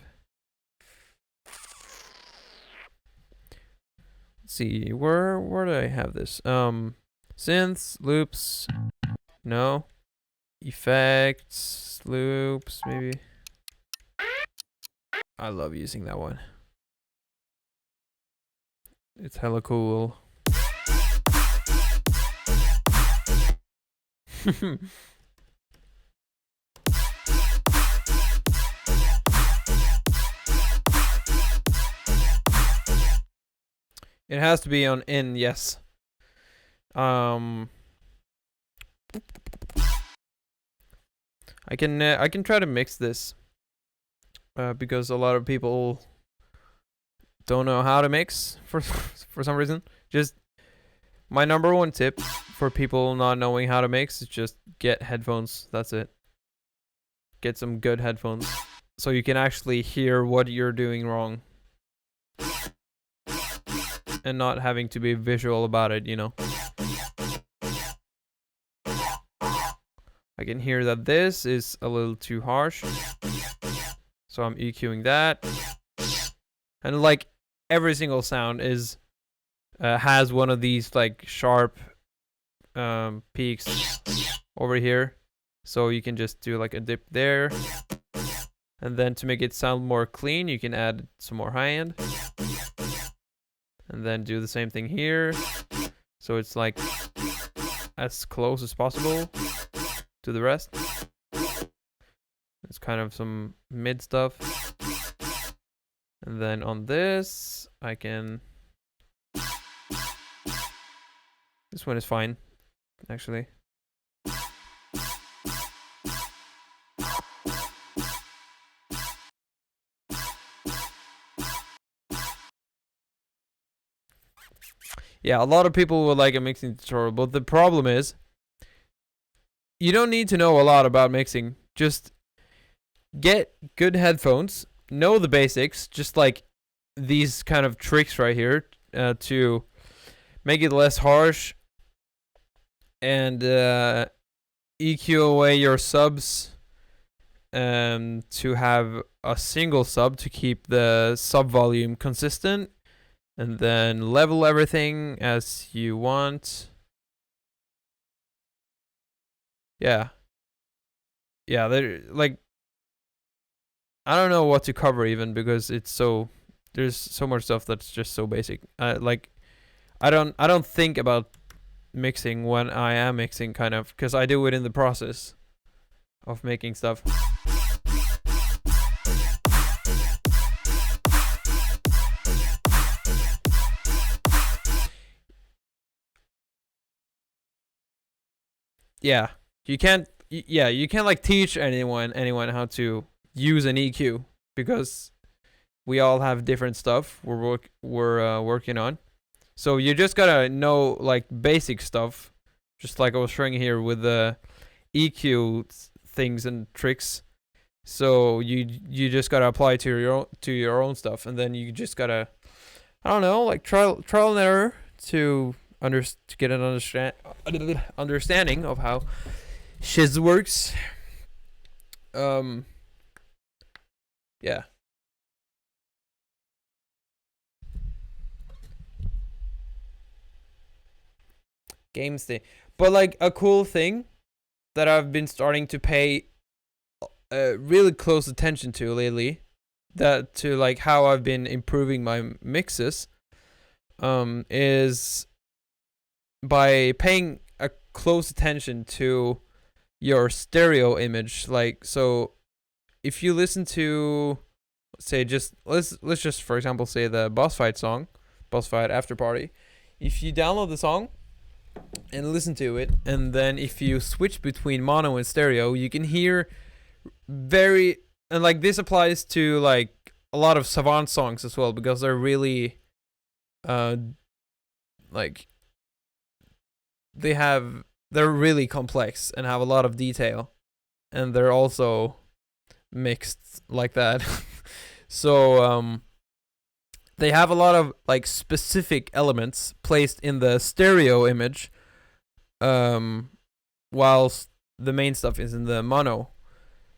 Let's see, where do I have this? Synths, loops, no. Effects, loops, maybe. I love using that one. It's hella cool. It has to be on in, yes. I can try to mix this because a lot of people don't know how to mix for some reason. Just my number one tip for people not knowing how to mix is just get headphones. That's it. Get some good headphones so you can actually hear what you're doing wrong and not having to be visual about it, you know. I can hear that this is a little too harsh, so I'm EQing that. And like every single sound is has one of these like sharp peaks over here, so you can just do like a dip there, and then to make it sound more clean you can add some more high end, and then do the same thing here, so it's like as close as possible to the rest. It's kind of some mid stuff. And then on this I can one is fine, actually. Yeah, a lot of people would like a mixing tutorial, but the problem is you don't need to know a lot about mixing. Just get good headphones, know the basics, just like these kind of tricks right here to make it less harsh and EQ away your subs to have a single sub to keep the sub volume consistent, and then level everything as you want. Yeah, they're like, I don't know what to cover even, because it's so, there's so much stuff that's just so basic. Like I don't think about mixing when I am mixing, kind of, because I do it in the process of making stuff. Yeah, you can't. Yeah, you can't like teach anyone how to use an EQ, because we all have different stuff we're working on. So you just gotta know like basic stuff, just like I was showing here with the EQ things and tricks. So you just gotta apply to your own stuff, and then you just gotta, I don't know, like trial and error to get an understanding of how shiz works. Yeah. Games thing. But like a cool thing that I've been starting to pay really close attention to lately, that to like how I've been improving my mixes, is by paying a close attention to your stereo image. Like, so if you listen to, say, just let's just for example say the boss fight song, boss fight after party. If you download the song and listen to it, and then if you switch between mono and stereo, you can hear very, and like this applies to like a lot of Savant songs as well, because they're really like they're really complex and have a lot of detail, and they're also mixed like that. So they have a lot of like specific elements placed in the stereo image, whilst the main stuff is in the mono.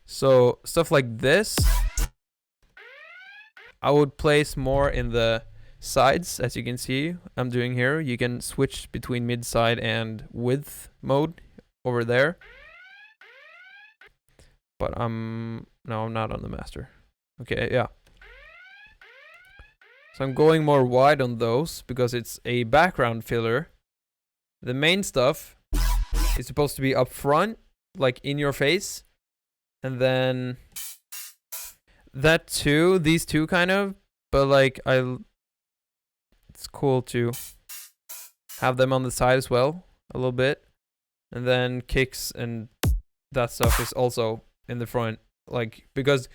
So stuff like this I would place more in the sides, as you can see I'm doing here. You can switch between mid, side, and width mode over there. But no, I'm not on the master. Okay, yeah. So I'm going more wide on those because it's a background filler. The main stuff is supposed to be up front, like in your face. And then that too, these two kind of, but like it's cool to have them on the side as well a little bit. And then kicks and that stuff is also in the front, like, because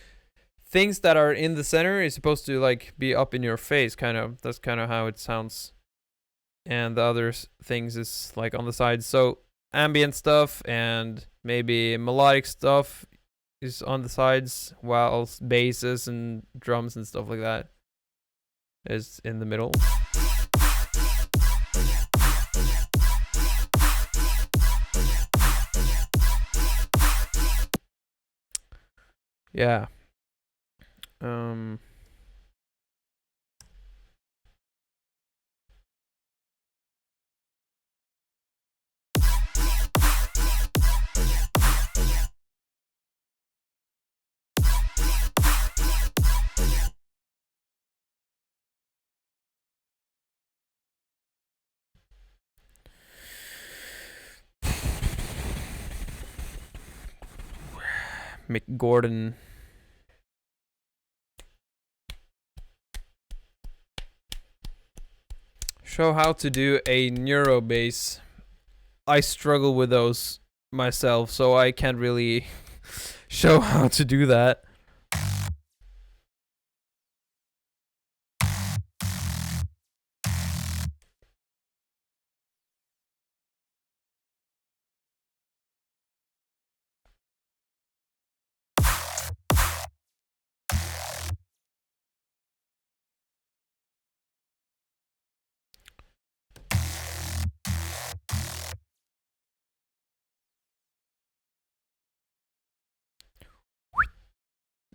things that are in the center is supposed to like be up in your face, kind of. That's kind of how it sounds. And the other things is like on the sides. So ambient stuff and maybe melodic stuff is on the sides, while basses and drums and stuff like that is in the middle. Yeah. Mick Gordon. Show how to do a neuro bass I struggle with those myself, so I can't really show how to do that.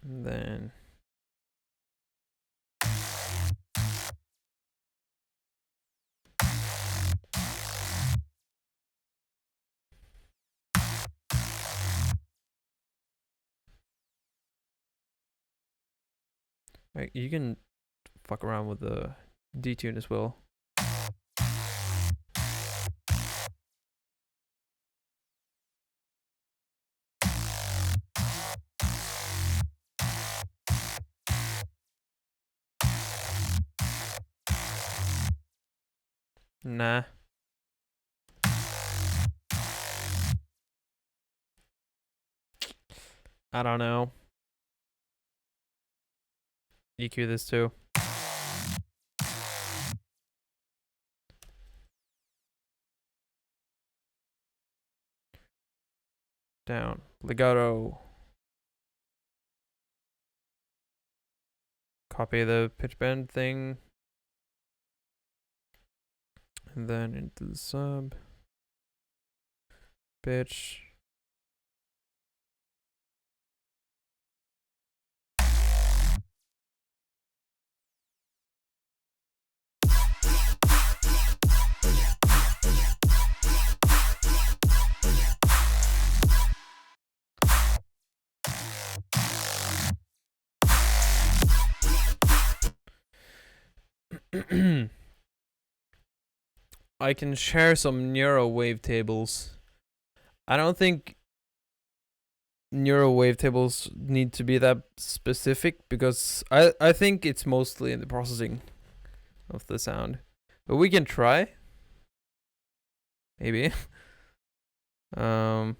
And then you can fuck around with the detune as well. Nah. I don't know. EQ this too. Down. Legato. Copy the pitch bend thing. And then into the sub. Pitch. I can share some Neuro wavetables. I don't think Neuro wavetables need to be that specific because I think it's mostly in the processing of the sound. But we can try. Maybe. So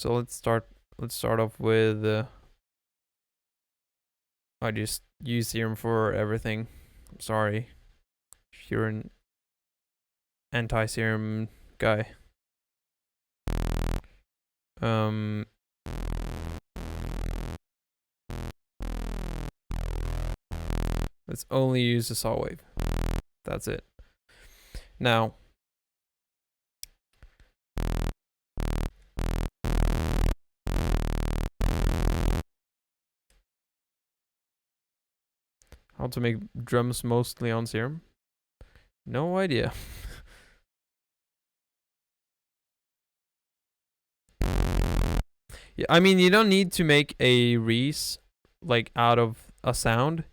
let's start off with I just use Serum for everything. I'm sorry. If you're an anti-serum guy. Let's only use the saw wave. That's it. Now, how to make drums mostly on Serum? No idea. Yeah, I mean, you don't need to make a Reese like out of a sound.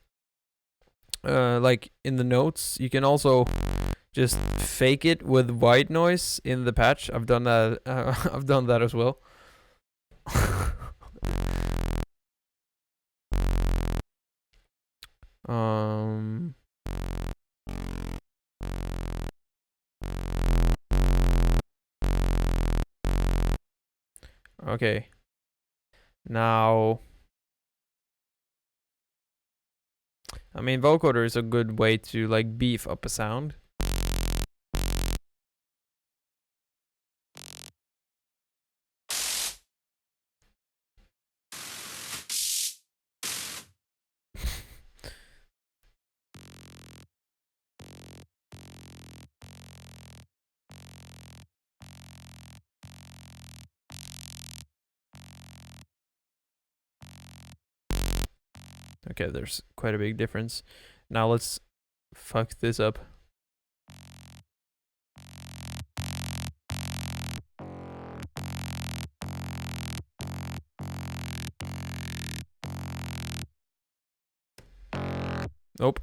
Like in the notes, you can also just fake it with white noise in the patch. I've done that. I've done that as well. Okay. Now, I mean, vocoder is a good way to like beef up a sound. Okay, there's quite a big difference. Now let's fuck this up. Nope.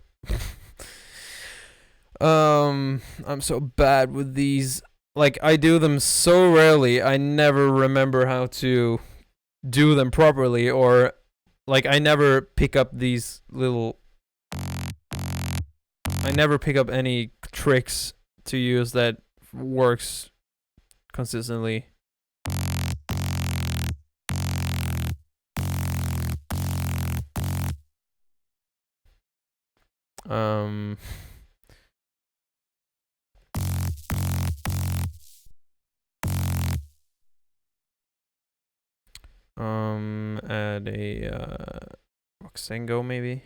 I'm so bad with these. Like, I do them so rarely, I never remember how to do them properly, or like I never pick up these little. I never pick up any tricks to use that works consistently. Add a Voxengo maybe.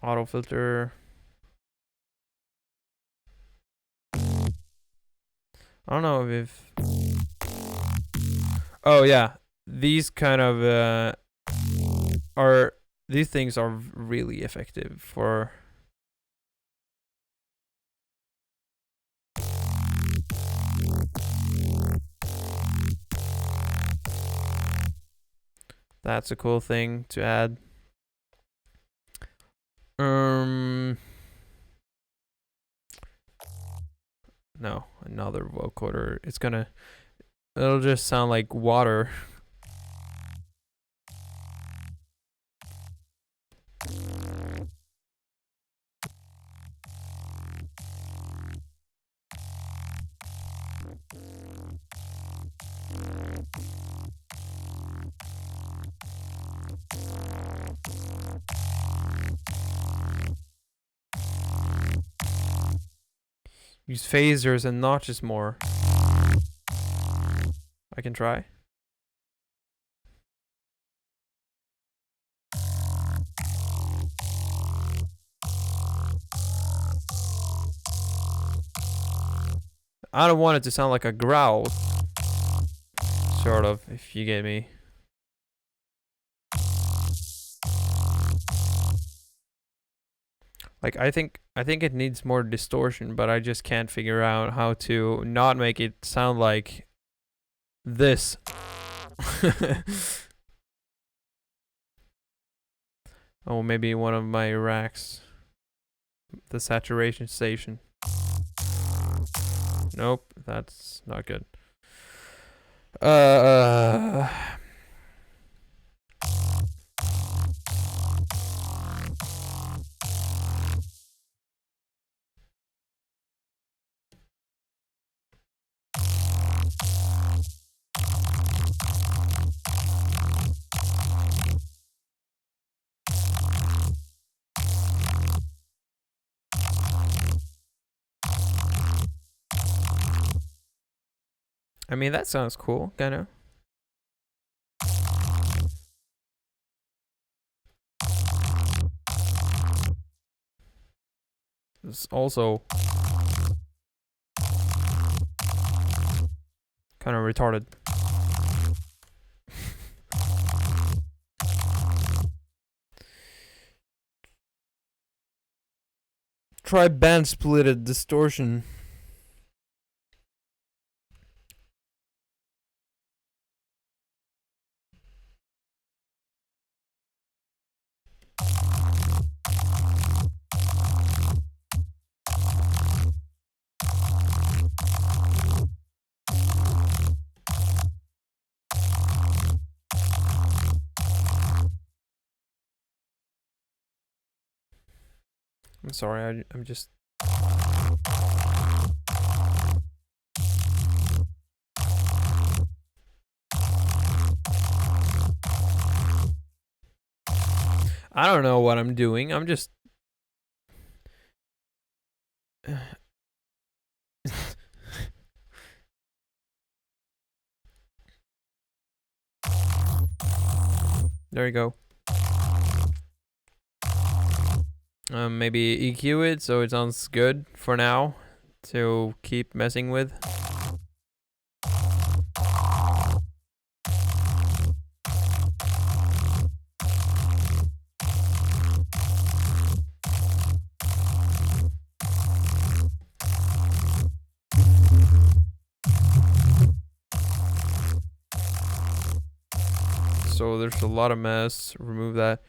Auto filter. I don't know if. Oh yeah, these kind of are these things are really effective for. That's a cool thing to add. No, another vocoder. It'll just sound like water. Use phasers and notches more. I can try. I don't want it to sound like a growl. Sort of, if you get me. Like I think it needs more distortion, but I just can't figure out how to not make it sound like this. Oh, maybe one of my racks. The saturation station. Nope, that's not good. I mean, that sounds cool, kinda. It's also kind of retarded. Try band splitted distortion. I'm sorry, I'm just. I don't know what I'm doing. I'm just. There you go. Maybe EQ it so it sounds good for now to keep messing with. So there's a lot of mess. Remove that.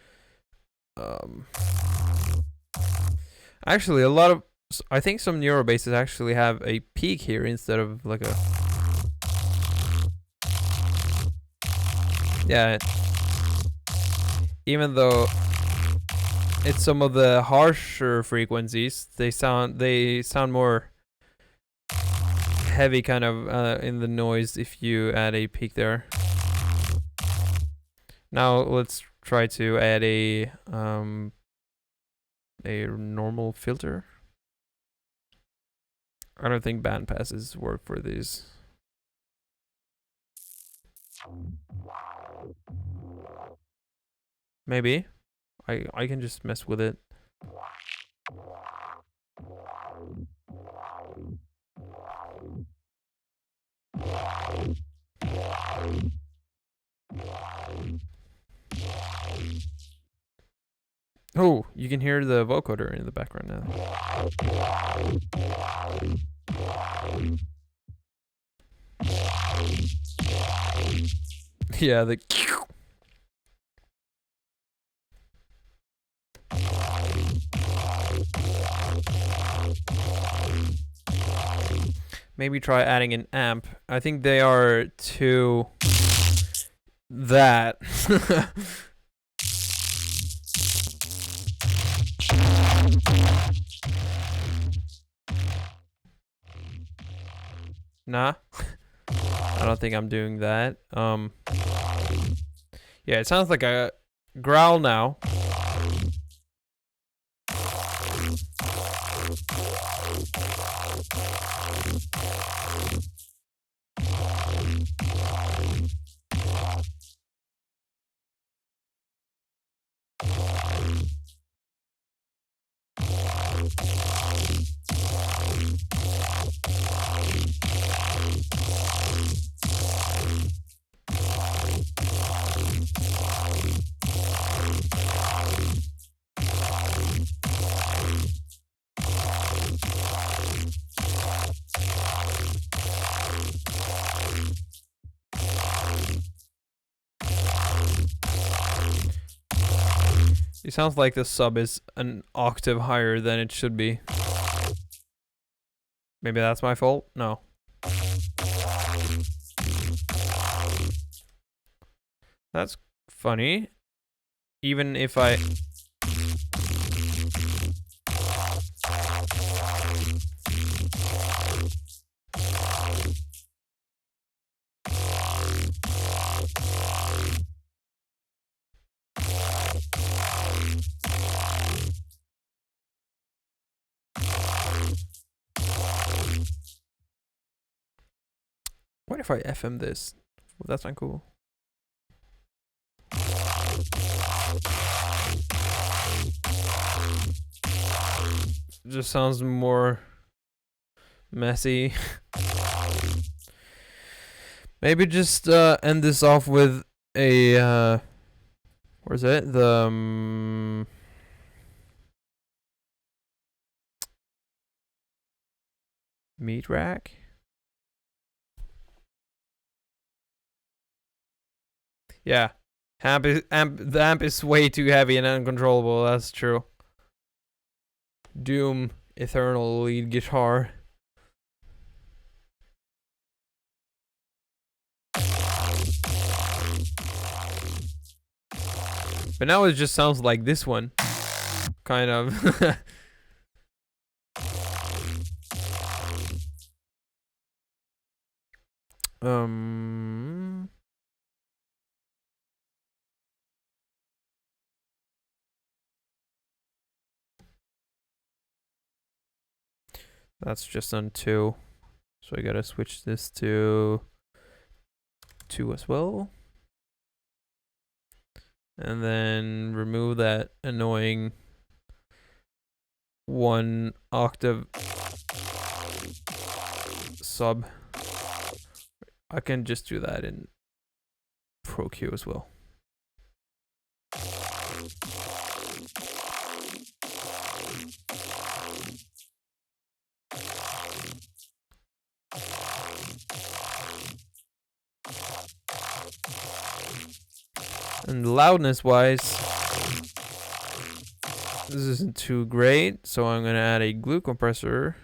Actually, I think some neuro basses actually have a peak here instead of like a. Yeah. Even though it's some of the harsher frequencies, they sound more heavy kind of in the noise if you add a peak there. Now let's try to add a normal filter. I don't think band passes work for these. Maybe. I can just mess with it. Oh, you can hear the vocoder in the background now. Yeah, the maybe try adding an amp. I think they are too that. Nah. I don't think I'm doing that. Yeah, it sounds like a growl now. It sounds like the sub is an octave higher than it should be. Maybe that's my fault? No. That's funny. Even if I... What if I FM this? Would that sound cool? It just sounds more messy. Maybe just end this off with a where's it? The meat rack. Yeah, the amp is way too heavy and uncontrollable. That's true. Doom Eternal lead guitar. But now it just sounds like this one, kind of. That's just on 2. So I gotta switch this to 2 as well. And then remove that annoying 1 octave sub. I can just do that in Pro Q as well. And loudness wise, this isn't too great, so I'm gonna add a glue compressor.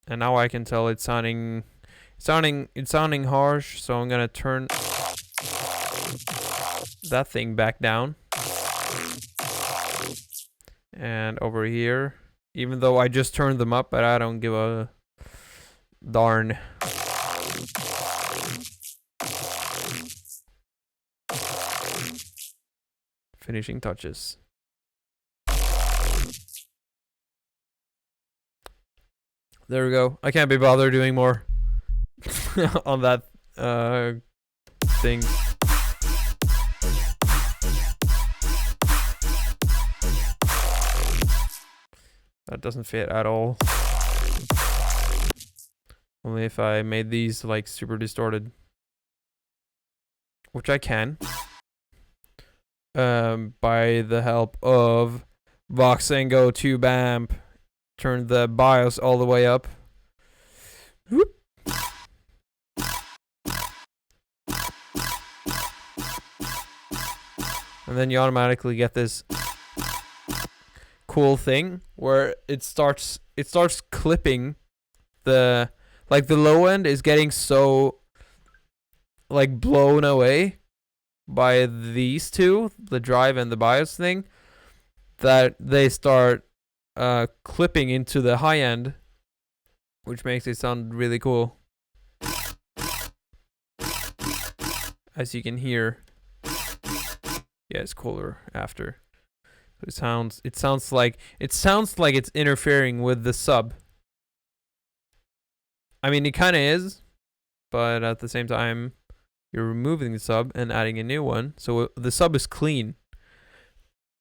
And now I can tell it's sounding It's sounding harsh, so I'm gonna turn that thing back down. And over here, even though I just turned them up, but I don't give a darn. Finishing touches. There we go. I can't be bothered doing more on that thing. That doesn't fit at all. Only if I made these like super distorted. Which I can. By the help of Voxengo Tube Amp. Turn the BIOS all the way up. Whoop. And then you automatically get this cool thing where it starts clipping the low end is getting so like blown away by these two, the drive and the BIOS thing, that they start clipping into the high end, which makes it sound really cool. As you can hear. Yeah, it's cooler after. It sounds like it's interfering with the sub. I mean, it kind of is, but at the same time, you're removing the sub and adding a new one, so the sub is clean.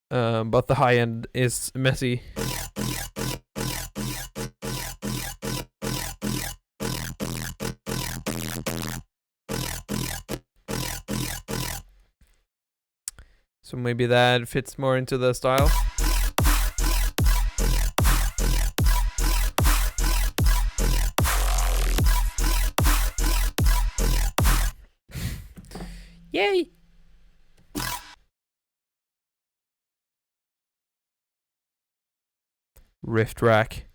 But the high end is messy. So maybe that fits more into the style. Yay! Rift Rack.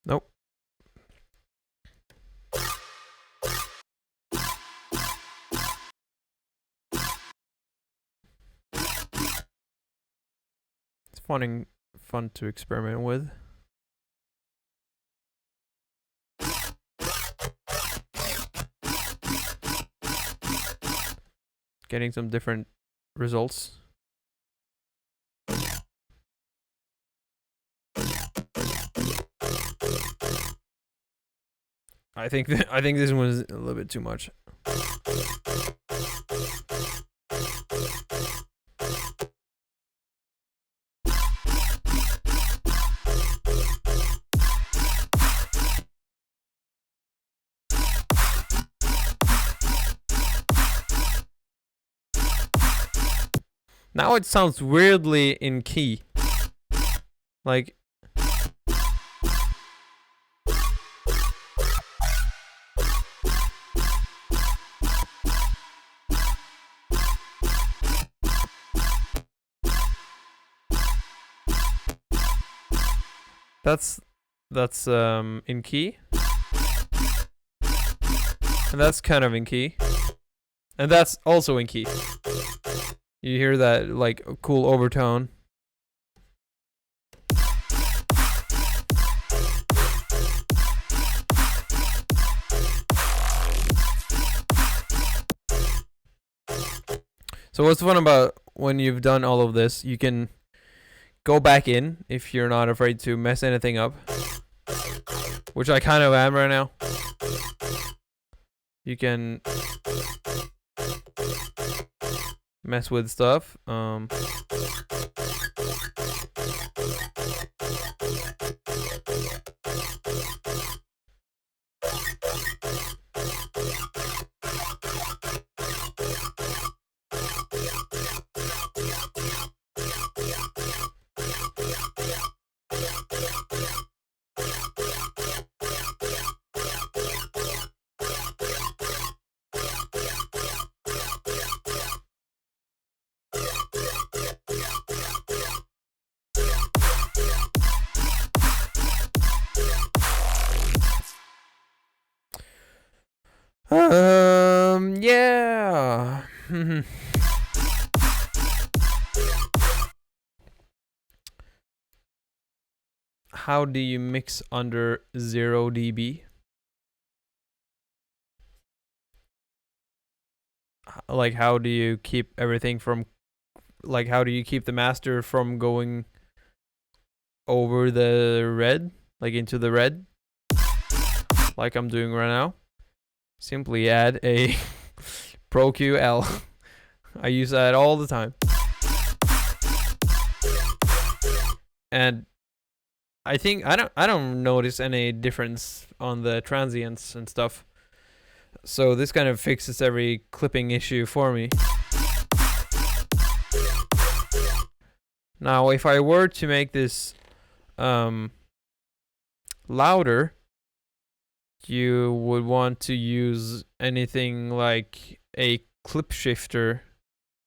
Nope. It's fun to experiment with. Getting some different results. I think this one was a little bit too much. Now it sounds weirdly in key. Like that's in key. And that's kind of in key. And that's also in key. You hear that like cool overtone. So what's fun about when you've done all of this, you can go back in if you're not afraid to mess anything up. Which I kind of am right now. You can mess with stuff. Yeah. How do you mix under 0 dB? Like, how do you keep everything from, like, how do you keep the master from going over the red, like into the red, like I'm doing right now? Simply add a Pro QL. I use that all the time. And I think I don't notice any difference on the transients and stuff. So this kind of fixes every clipping issue for me. Now, if I were to make this louder, you would want to use anything like a clip shifter,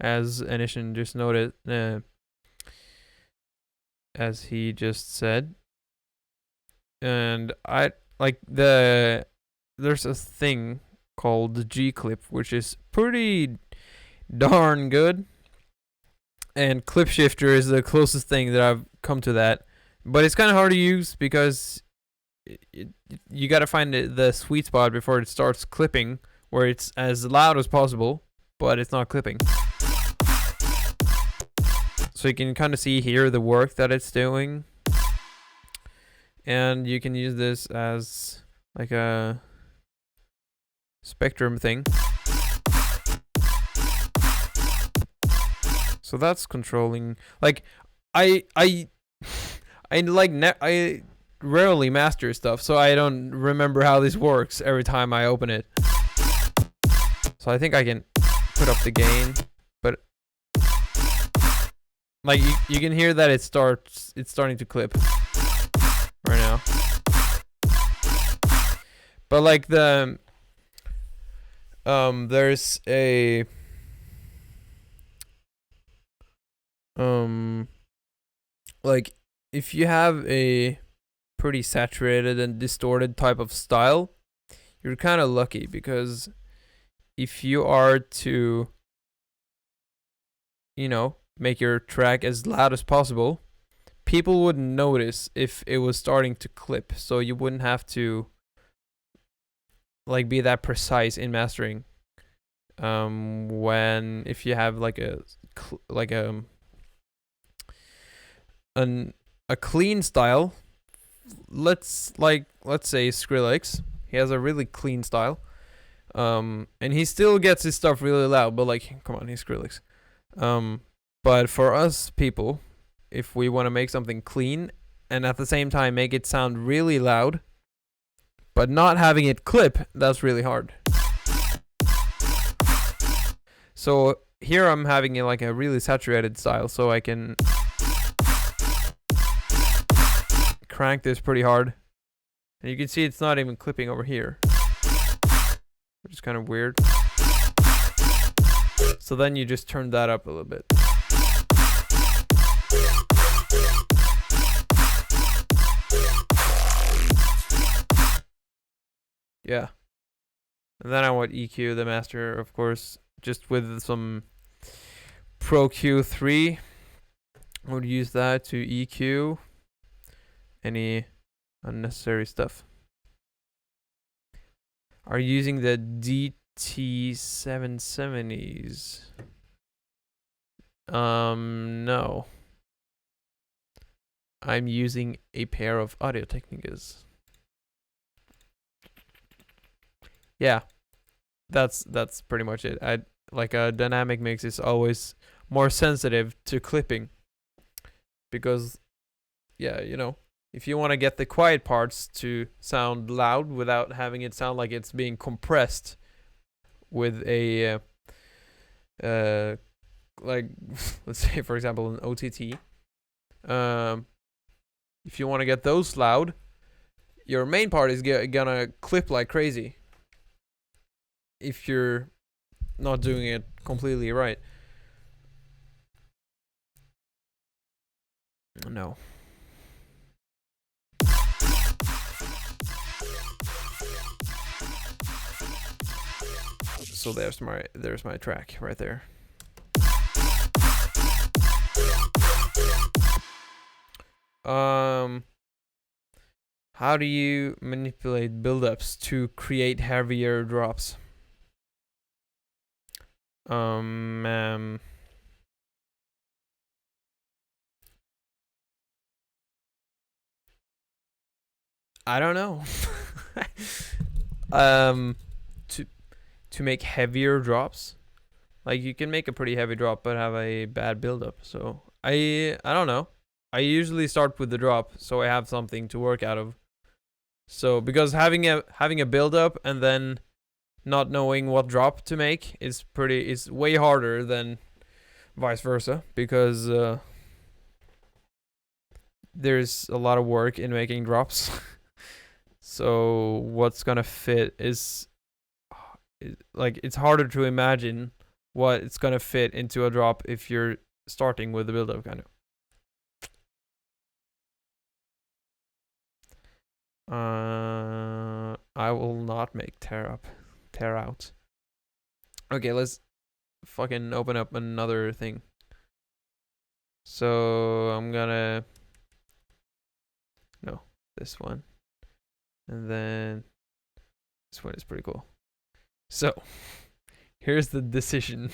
as Anishin just noted, as he just said. And I like there's a thing called the G clip, which is pretty darn good. And clip shifter is the closest thing that I've come to that, but it's kind of hard to use because you got to find the sweet spot before it starts clipping, where it's as loud as possible, but it's not clipping. So you can kind of see here the work that it's doing, and you can use this as like a spectrum thing. So that's controlling. Like I rarely master stuff, so I don't remember how this works every time I open it. So I think I can put up the gain, but like you can hear that it's starting to clip right now. But like the there's a like if you have a pretty saturated and distorted type of style, you're kind of lucky, because if you are to, you know, make your track as loud as possible, people wouldn't notice if it was starting to clip, so you wouldn't have to like be that precise in mastering. When if you have like a clean style, let's say Skrillex, he has a really clean style, and he still gets his stuff really loud, but like, come on, he's Skrillex. But for us people, if we want to make something clean and at the same time make it sound really loud but not having it clip, that's really hard. So here I'm having like a really saturated style, so I can crank this pretty hard, and you can see it's not even clipping over here, which is kind of weird. So then you just turn that up a little bit. Yeah. And then I want EQ the master, of course, just with some Pro Q3. I would use that to EQ any unnecessary stuff. Are you using the DT770s? No. I'm using a pair of Audio Technicas. Yeah, that's pretty much it. I like a dynamic mix is always more sensitive to clipping, because yeah, you know, if you want to get the quiet parts to sound loud without having it sound like it's being compressed with a like let's say for example an OTT, if you want to get those loud, your main part is gonna clip like crazy if you're not doing it completely right. No. So there's my track right there. How do you manipulate buildups to create heavier drops? I don't know. To make heavier drops, like you can make a pretty heavy drop but have a bad buildup. So I don't know. I usually start with the drop so I have something to work out of. So because having a buildup and then not knowing what drop to make is way harder than vice versa, because there's a lot of work in making drops. So what's gonna fit is like, it's harder to imagine what it's gonna fit into a drop if you're starting with the build-up, kind of. I will not make tear out. Okay, let's fucking open up another thing. So I'm gonna this one, and then this one is pretty cool. So here's the decision.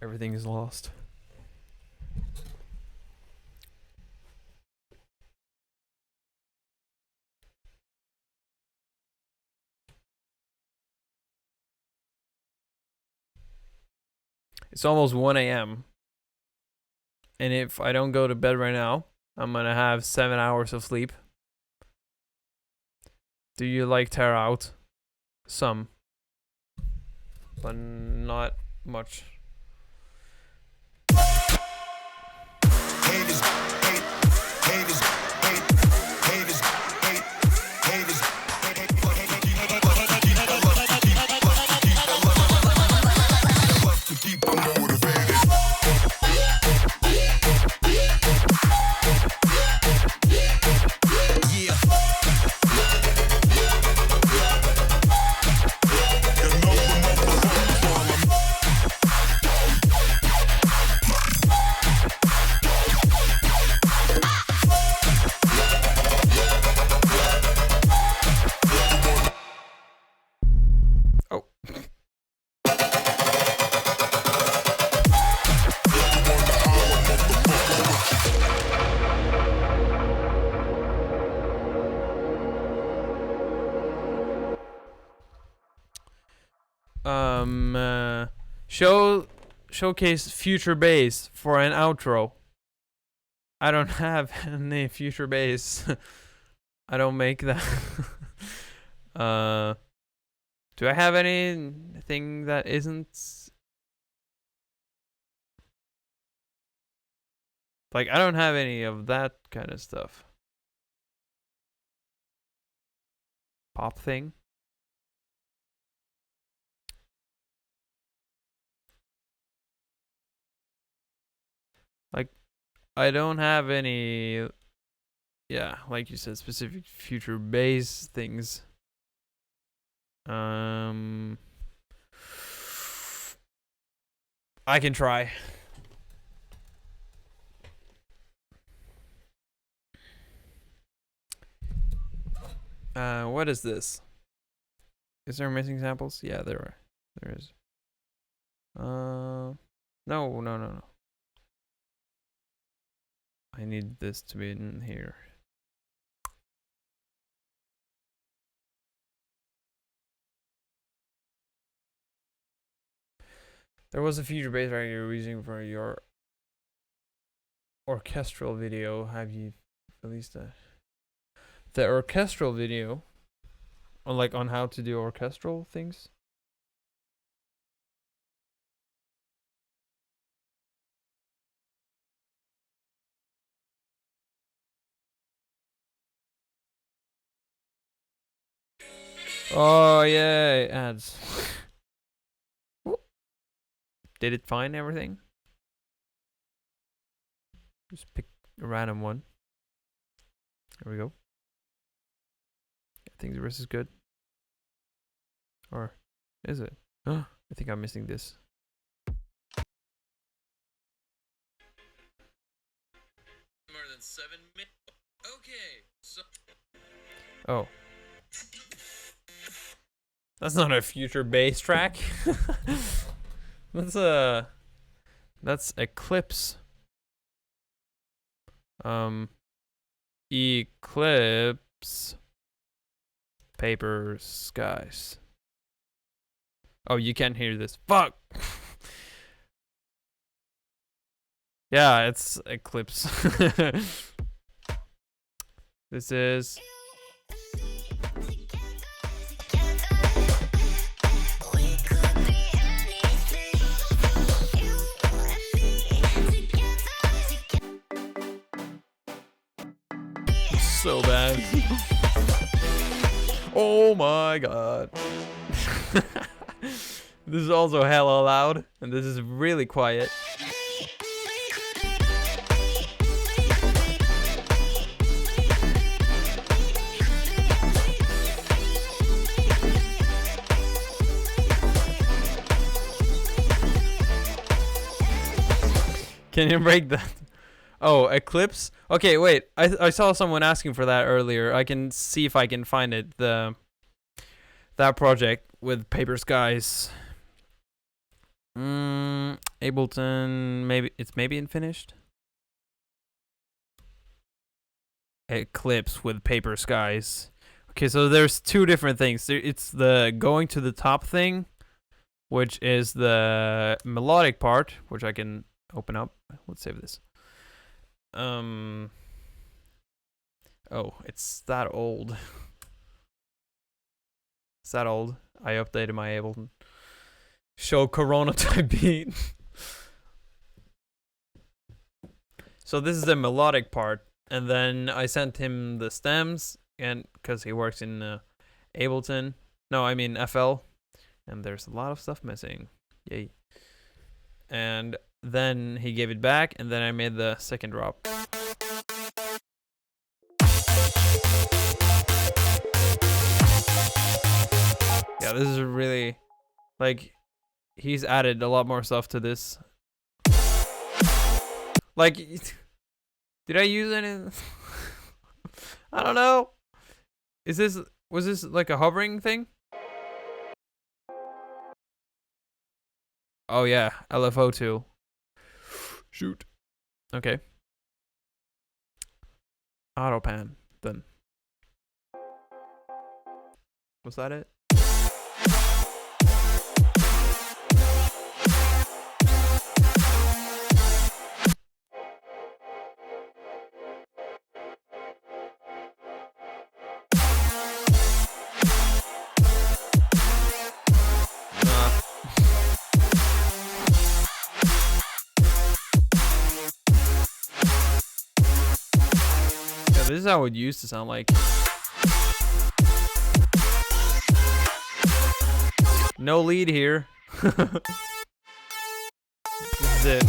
Everything is lost. It's almost 1 a.m. And if I don't go to bed right now, I'm gonna have 7 hours of sleep. Do you like tear out? Some. But not much. Haters, hate, haters, hate, haters, hate, haters. To keep them motivated. Yeah. Showcase future bass for an outro. I don't have any future bass. I don't make that. Do I have anything that isn't like, I don't have any of that kind of stuff. Pop thing. Like, I don't have any, yeah, like you said, specific future bass things. I can try. What is this? Is there missing samples? Yeah, there is. No. I need this to be in here. There was a future bass track you were using for your orchestral video. Have you released that? The orchestral video, on how to do orchestral things. Oh yeah, ads. Did it find everything? Just pick a random one. There we go. think the rest is good. Or is it? I think I'm missing this. More than 7 minutes. Okay, so. Oh. That's not a future bass track. That's Eclipse. Eclipse. Paper Skies. Oh, you can't hear this. Fuck. Yeah, it's Eclipse. This is. So bad. Oh my god. This is also hella loud, and this is really quiet. Can you break that? Oh, Eclipse? Okay, wait. I saw someone asking for that earlier. I can see if I can find it. That project with Paper Skies. Ableton, maybe unfinished. Eclipse with Paper Skies. Okay, so there's two different things. It's the going to the top thing, which is the melodic part, which I can open up. Let's save this. Oh, it's that old. It's that old. I updated my Ableton. Show Corona type beat. So this is the melodic part, and then I sent him the stems, and because he works in Ableton. No, I mean FL, and there's a lot of stuff missing. Yay. And then he gave it back, and then I made the second drop. Yeah, this is really, like, he's added a lot more stuff to this. Like, did I use any? I don't know. Was this like a hovering thing? Oh yeah, LFO tool. Shoot. Okay. Autopan then. Was that it? This is how it used to sound like. No lead here. This is it.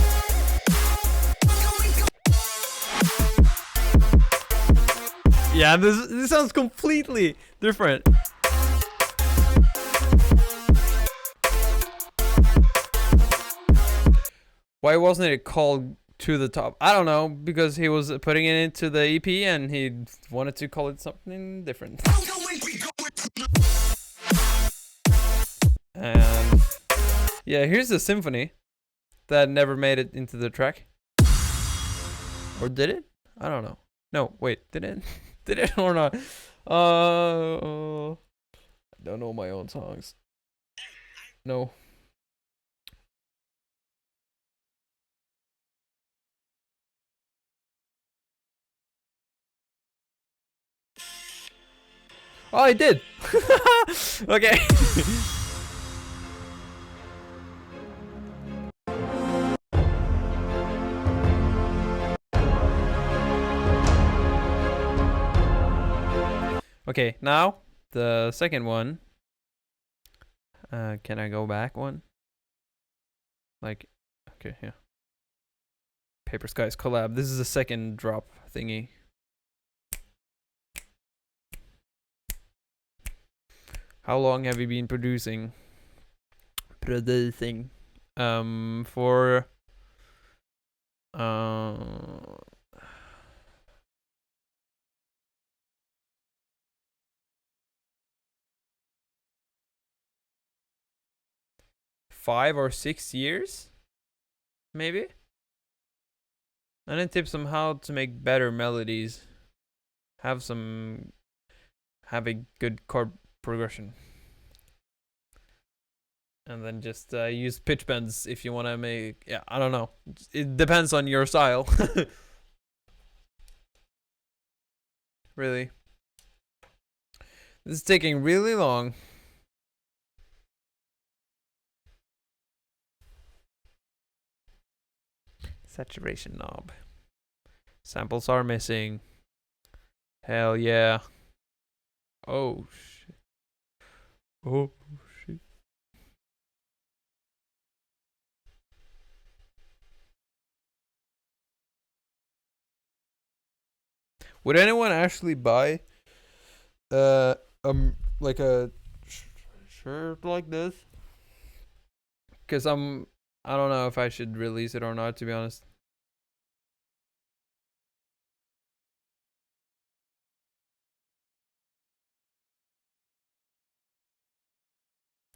Yeah, this sounds completely different. Why wasn't it called To the Top? I don't know, because he was putting it into the EP and he wanted to call it something different. And yeah, here's the symphony that never made it into the track. Or did it? I don't know. No, wait, did it? Did it or not? I don't know my own songs. No. Oh, I did. Okay. Okay, now the second one. Can I go back one? Like, okay, yeah. Paper Skies collab. This is the second drop thingy. How long have you been producing? Producing. For uh 5 or 6 years, maybe. Any tips on how to make better melodies? Have a good chord progression, and then just use pitch bends if you want to make. Yeah, I don't know. It depends on your style. Really, this is taking really long. Saturation knob. Samples are missing. Hell yeah. Oh shit. Oh shit. Would anyone actually buy like a shirt like this? Cuz I don't know if I should release it or not, to be honest.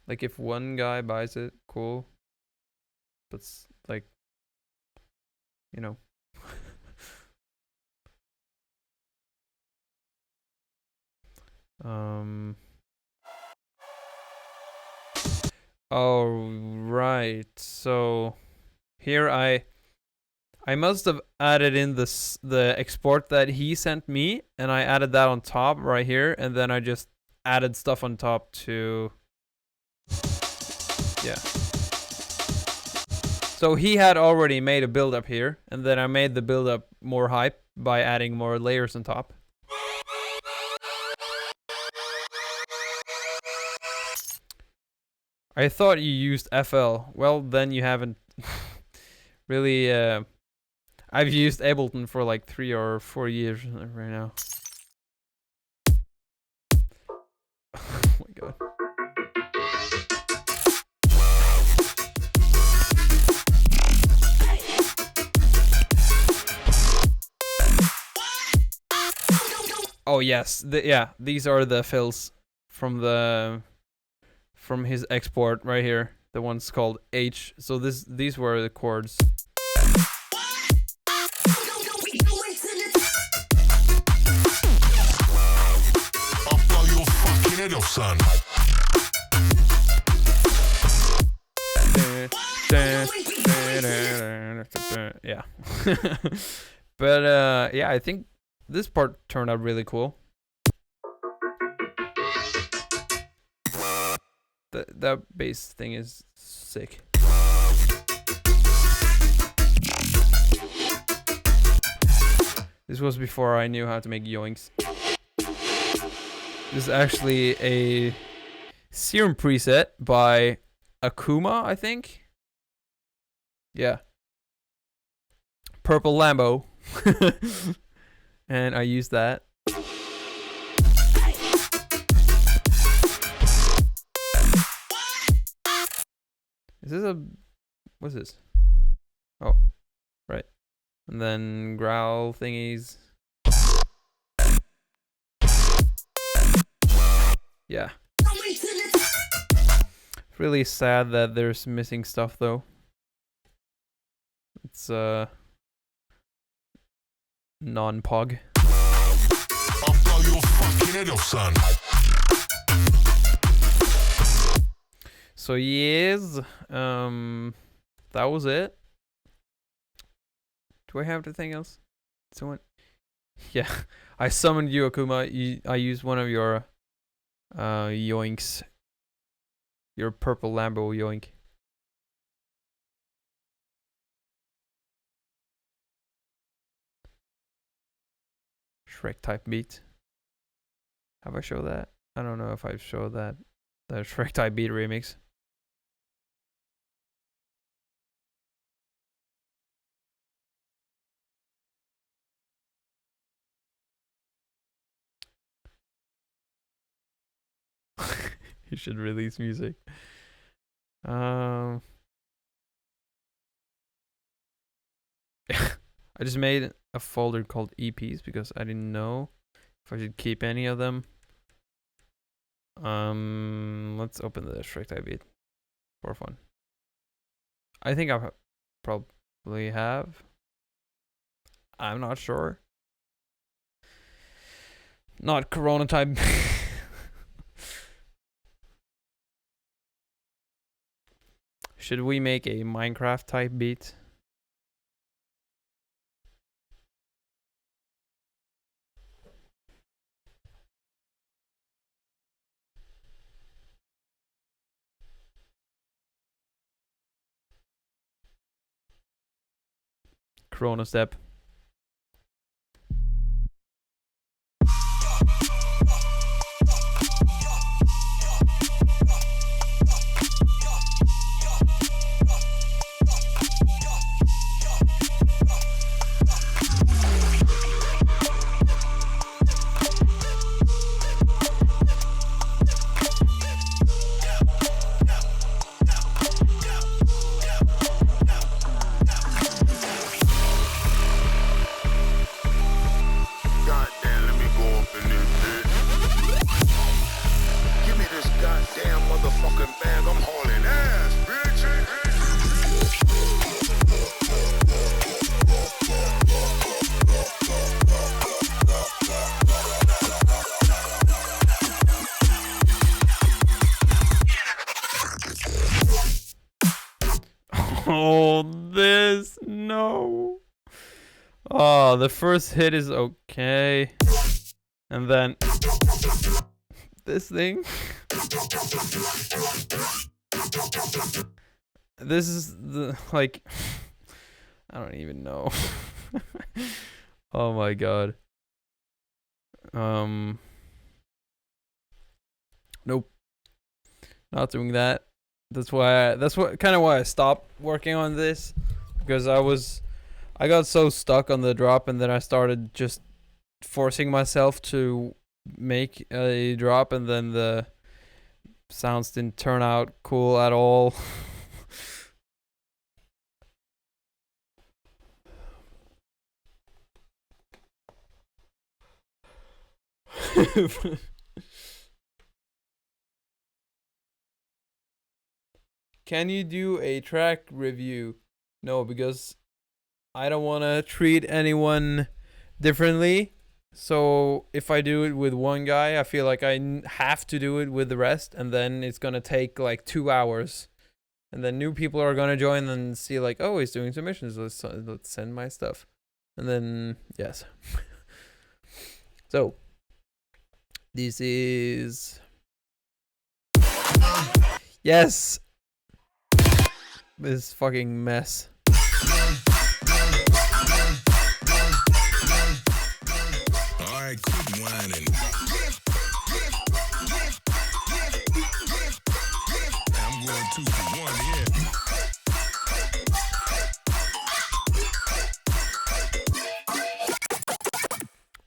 Like if one guy buys it, cool. But like, you know. um Oh right. So here I must have added in the export that he sent me, and I added that on top right here, and then I just added stuff on top to, yeah. So he had already made a build up here, and then I made the build up more hype by adding more layers on top. I thought you used FL. Well, then you haven't really. I've used Ableton for like 3 or 4 years right now. Oh my god. Oh yes, yeah, these are the fills from his export right here. The one's called H. So these were the chords. I'll blow your fucking head off, son. Yeah. But yeah, I think this part turned out really cool. That bass thing is sick. This was before I knew how to make yoinks. This is actually a Serum preset by Akuma, I think. Yeah. Purple Lambo. And I used that. Is this a... What's this? Oh, right. And then growl thingies. Yeah. It's really sad that there's missing stuff though. It's non-pog. I'll blow your fucking head off, son. So yes, that was it. Do I have anything else? Someone? Yeah, I summoned you, Akuma. I used one of your yoinks. Your purple Lambo yoink. Shrek type beat. Have I showed that? I don't know if I've showed that. The Shrek type beat remix. You should release music. I just made a folder called EPs because I didn't know if I should keep any of them. Let's open the Shrek type beat for fun. I think I probably have. I'm not sure. Not Corona type. Should we make a Minecraft type beat? Corona step. Goddamn, let me go up in this bitch. Give me this goddamn motherfucking bag. I'm hauling ass, bitch. Oh, this no. Oh, the first hit is okay, and then this thing. This is the like. I don't even know. Oh my god. Nope. Not doing that. That's what kind of why I stopped working on this, because I got so stuck on the drop, and then I started just forcing myself to make a drop, and then the sounds didn't turn out cool at all. Can you do a track review? No, because I don't want to treat anyone differently. So if I do it with one guy, I feel like I have to do it with the rest, and then it's gonna take like 2 hours, and then new people are gonna join and see like, oh, he's doing submissions. Let's send my stuff, and then yes. So this is yes. This fucking mess. Alright, quit whining. I'm going 2 for 1 here.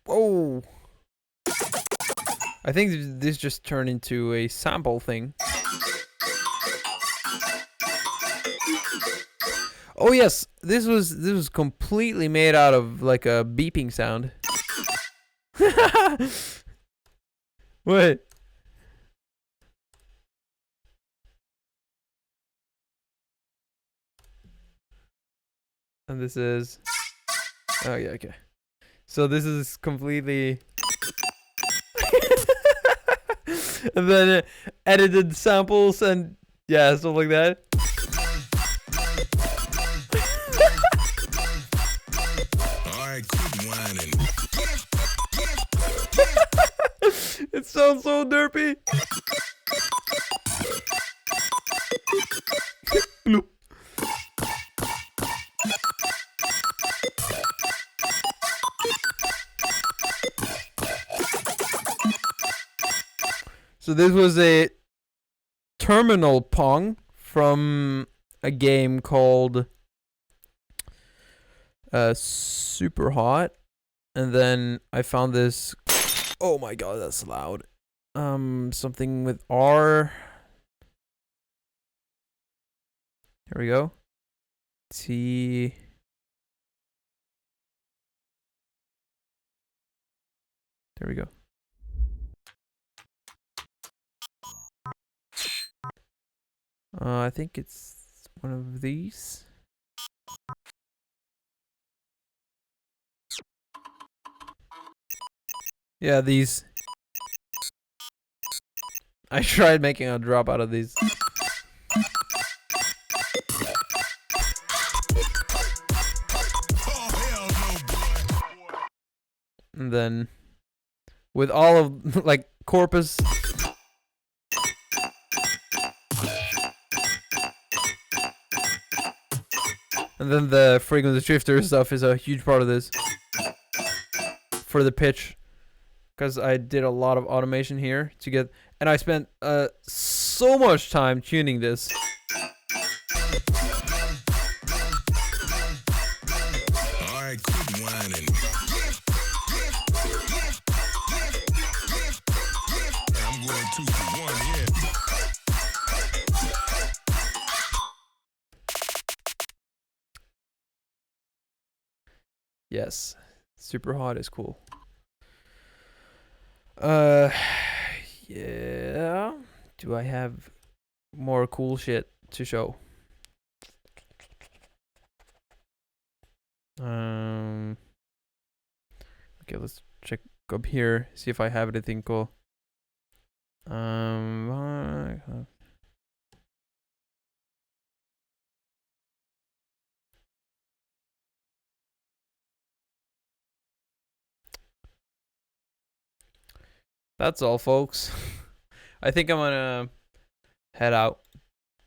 Whoa. I think this just turned into a sample thing. Oh yes, this was completely made out of like a beeping sound. What? And this is oh yeah, okay. So this is completely and then edited samples and yeah, stuff like that. Quit whining. It sounds so derpy. So this was a terminal pong from a game called Super Hot, and then I found this. Oh my god, that's loud. something with R. Here we go. T. There we go. I think it's one of these. Yeah, these. I tried making a drop out of these. And then with all of like Corpus. And then the frequency shifter stuff is a huge part of this. For the pitch. Because I did a lot of automation here to get, and I spent so much time tuning this. Alright, quit whining. I'm going 2 for 1, yeah. Yes, super hot is cool. Yeah. Do I have more cool shit to show? Okay, let's check up here, see if I have anything cool. That's all, folks. I think I'm gonna head out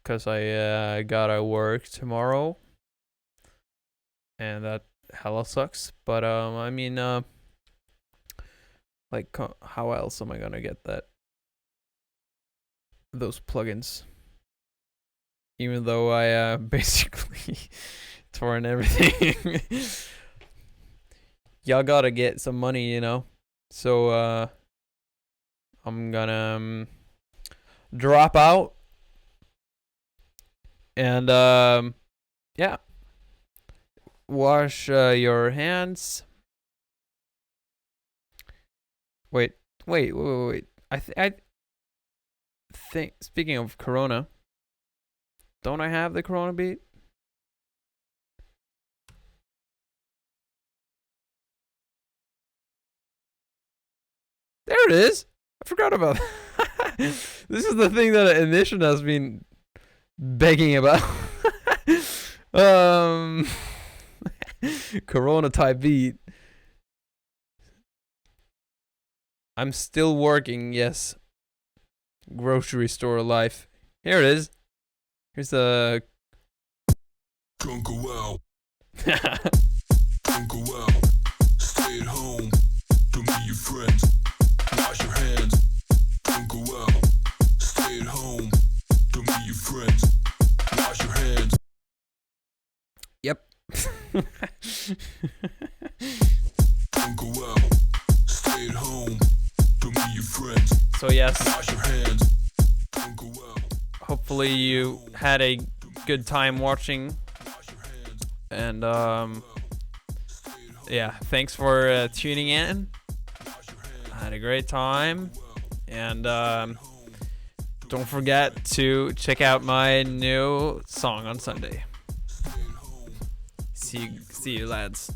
because I gotta work tomorrow, and that hella sucks. But I mean, like, how else am I gonna get those plugins? Even though I basically torn everything. Y'all gotta get some money, you know. So I'm gonna drop out and yeah, wash your hands. Wait. I think, speaking of Corona, don't I have the Corona beat? There it is. I forgot about that. This is the thing that Ignition has been begging about. Corona type beat. I'm still working, yes. Grocery store life. Here it is. Here's the Drunk a well. Drunk a well. Stay at home. Don't meet your friends. Wash your hands. Drunk a well. Stay at home. Don't meet your friends. Wash your hands. Yep. Drunk a well. Stay at home. Don't meet your friends. So yes, Wash your hands. Drunk a well. hopefully you had a good time watching. And yeah, thanks for tuning in. I had a great time. And don't forget to check out my new song on Sunday. See you lads.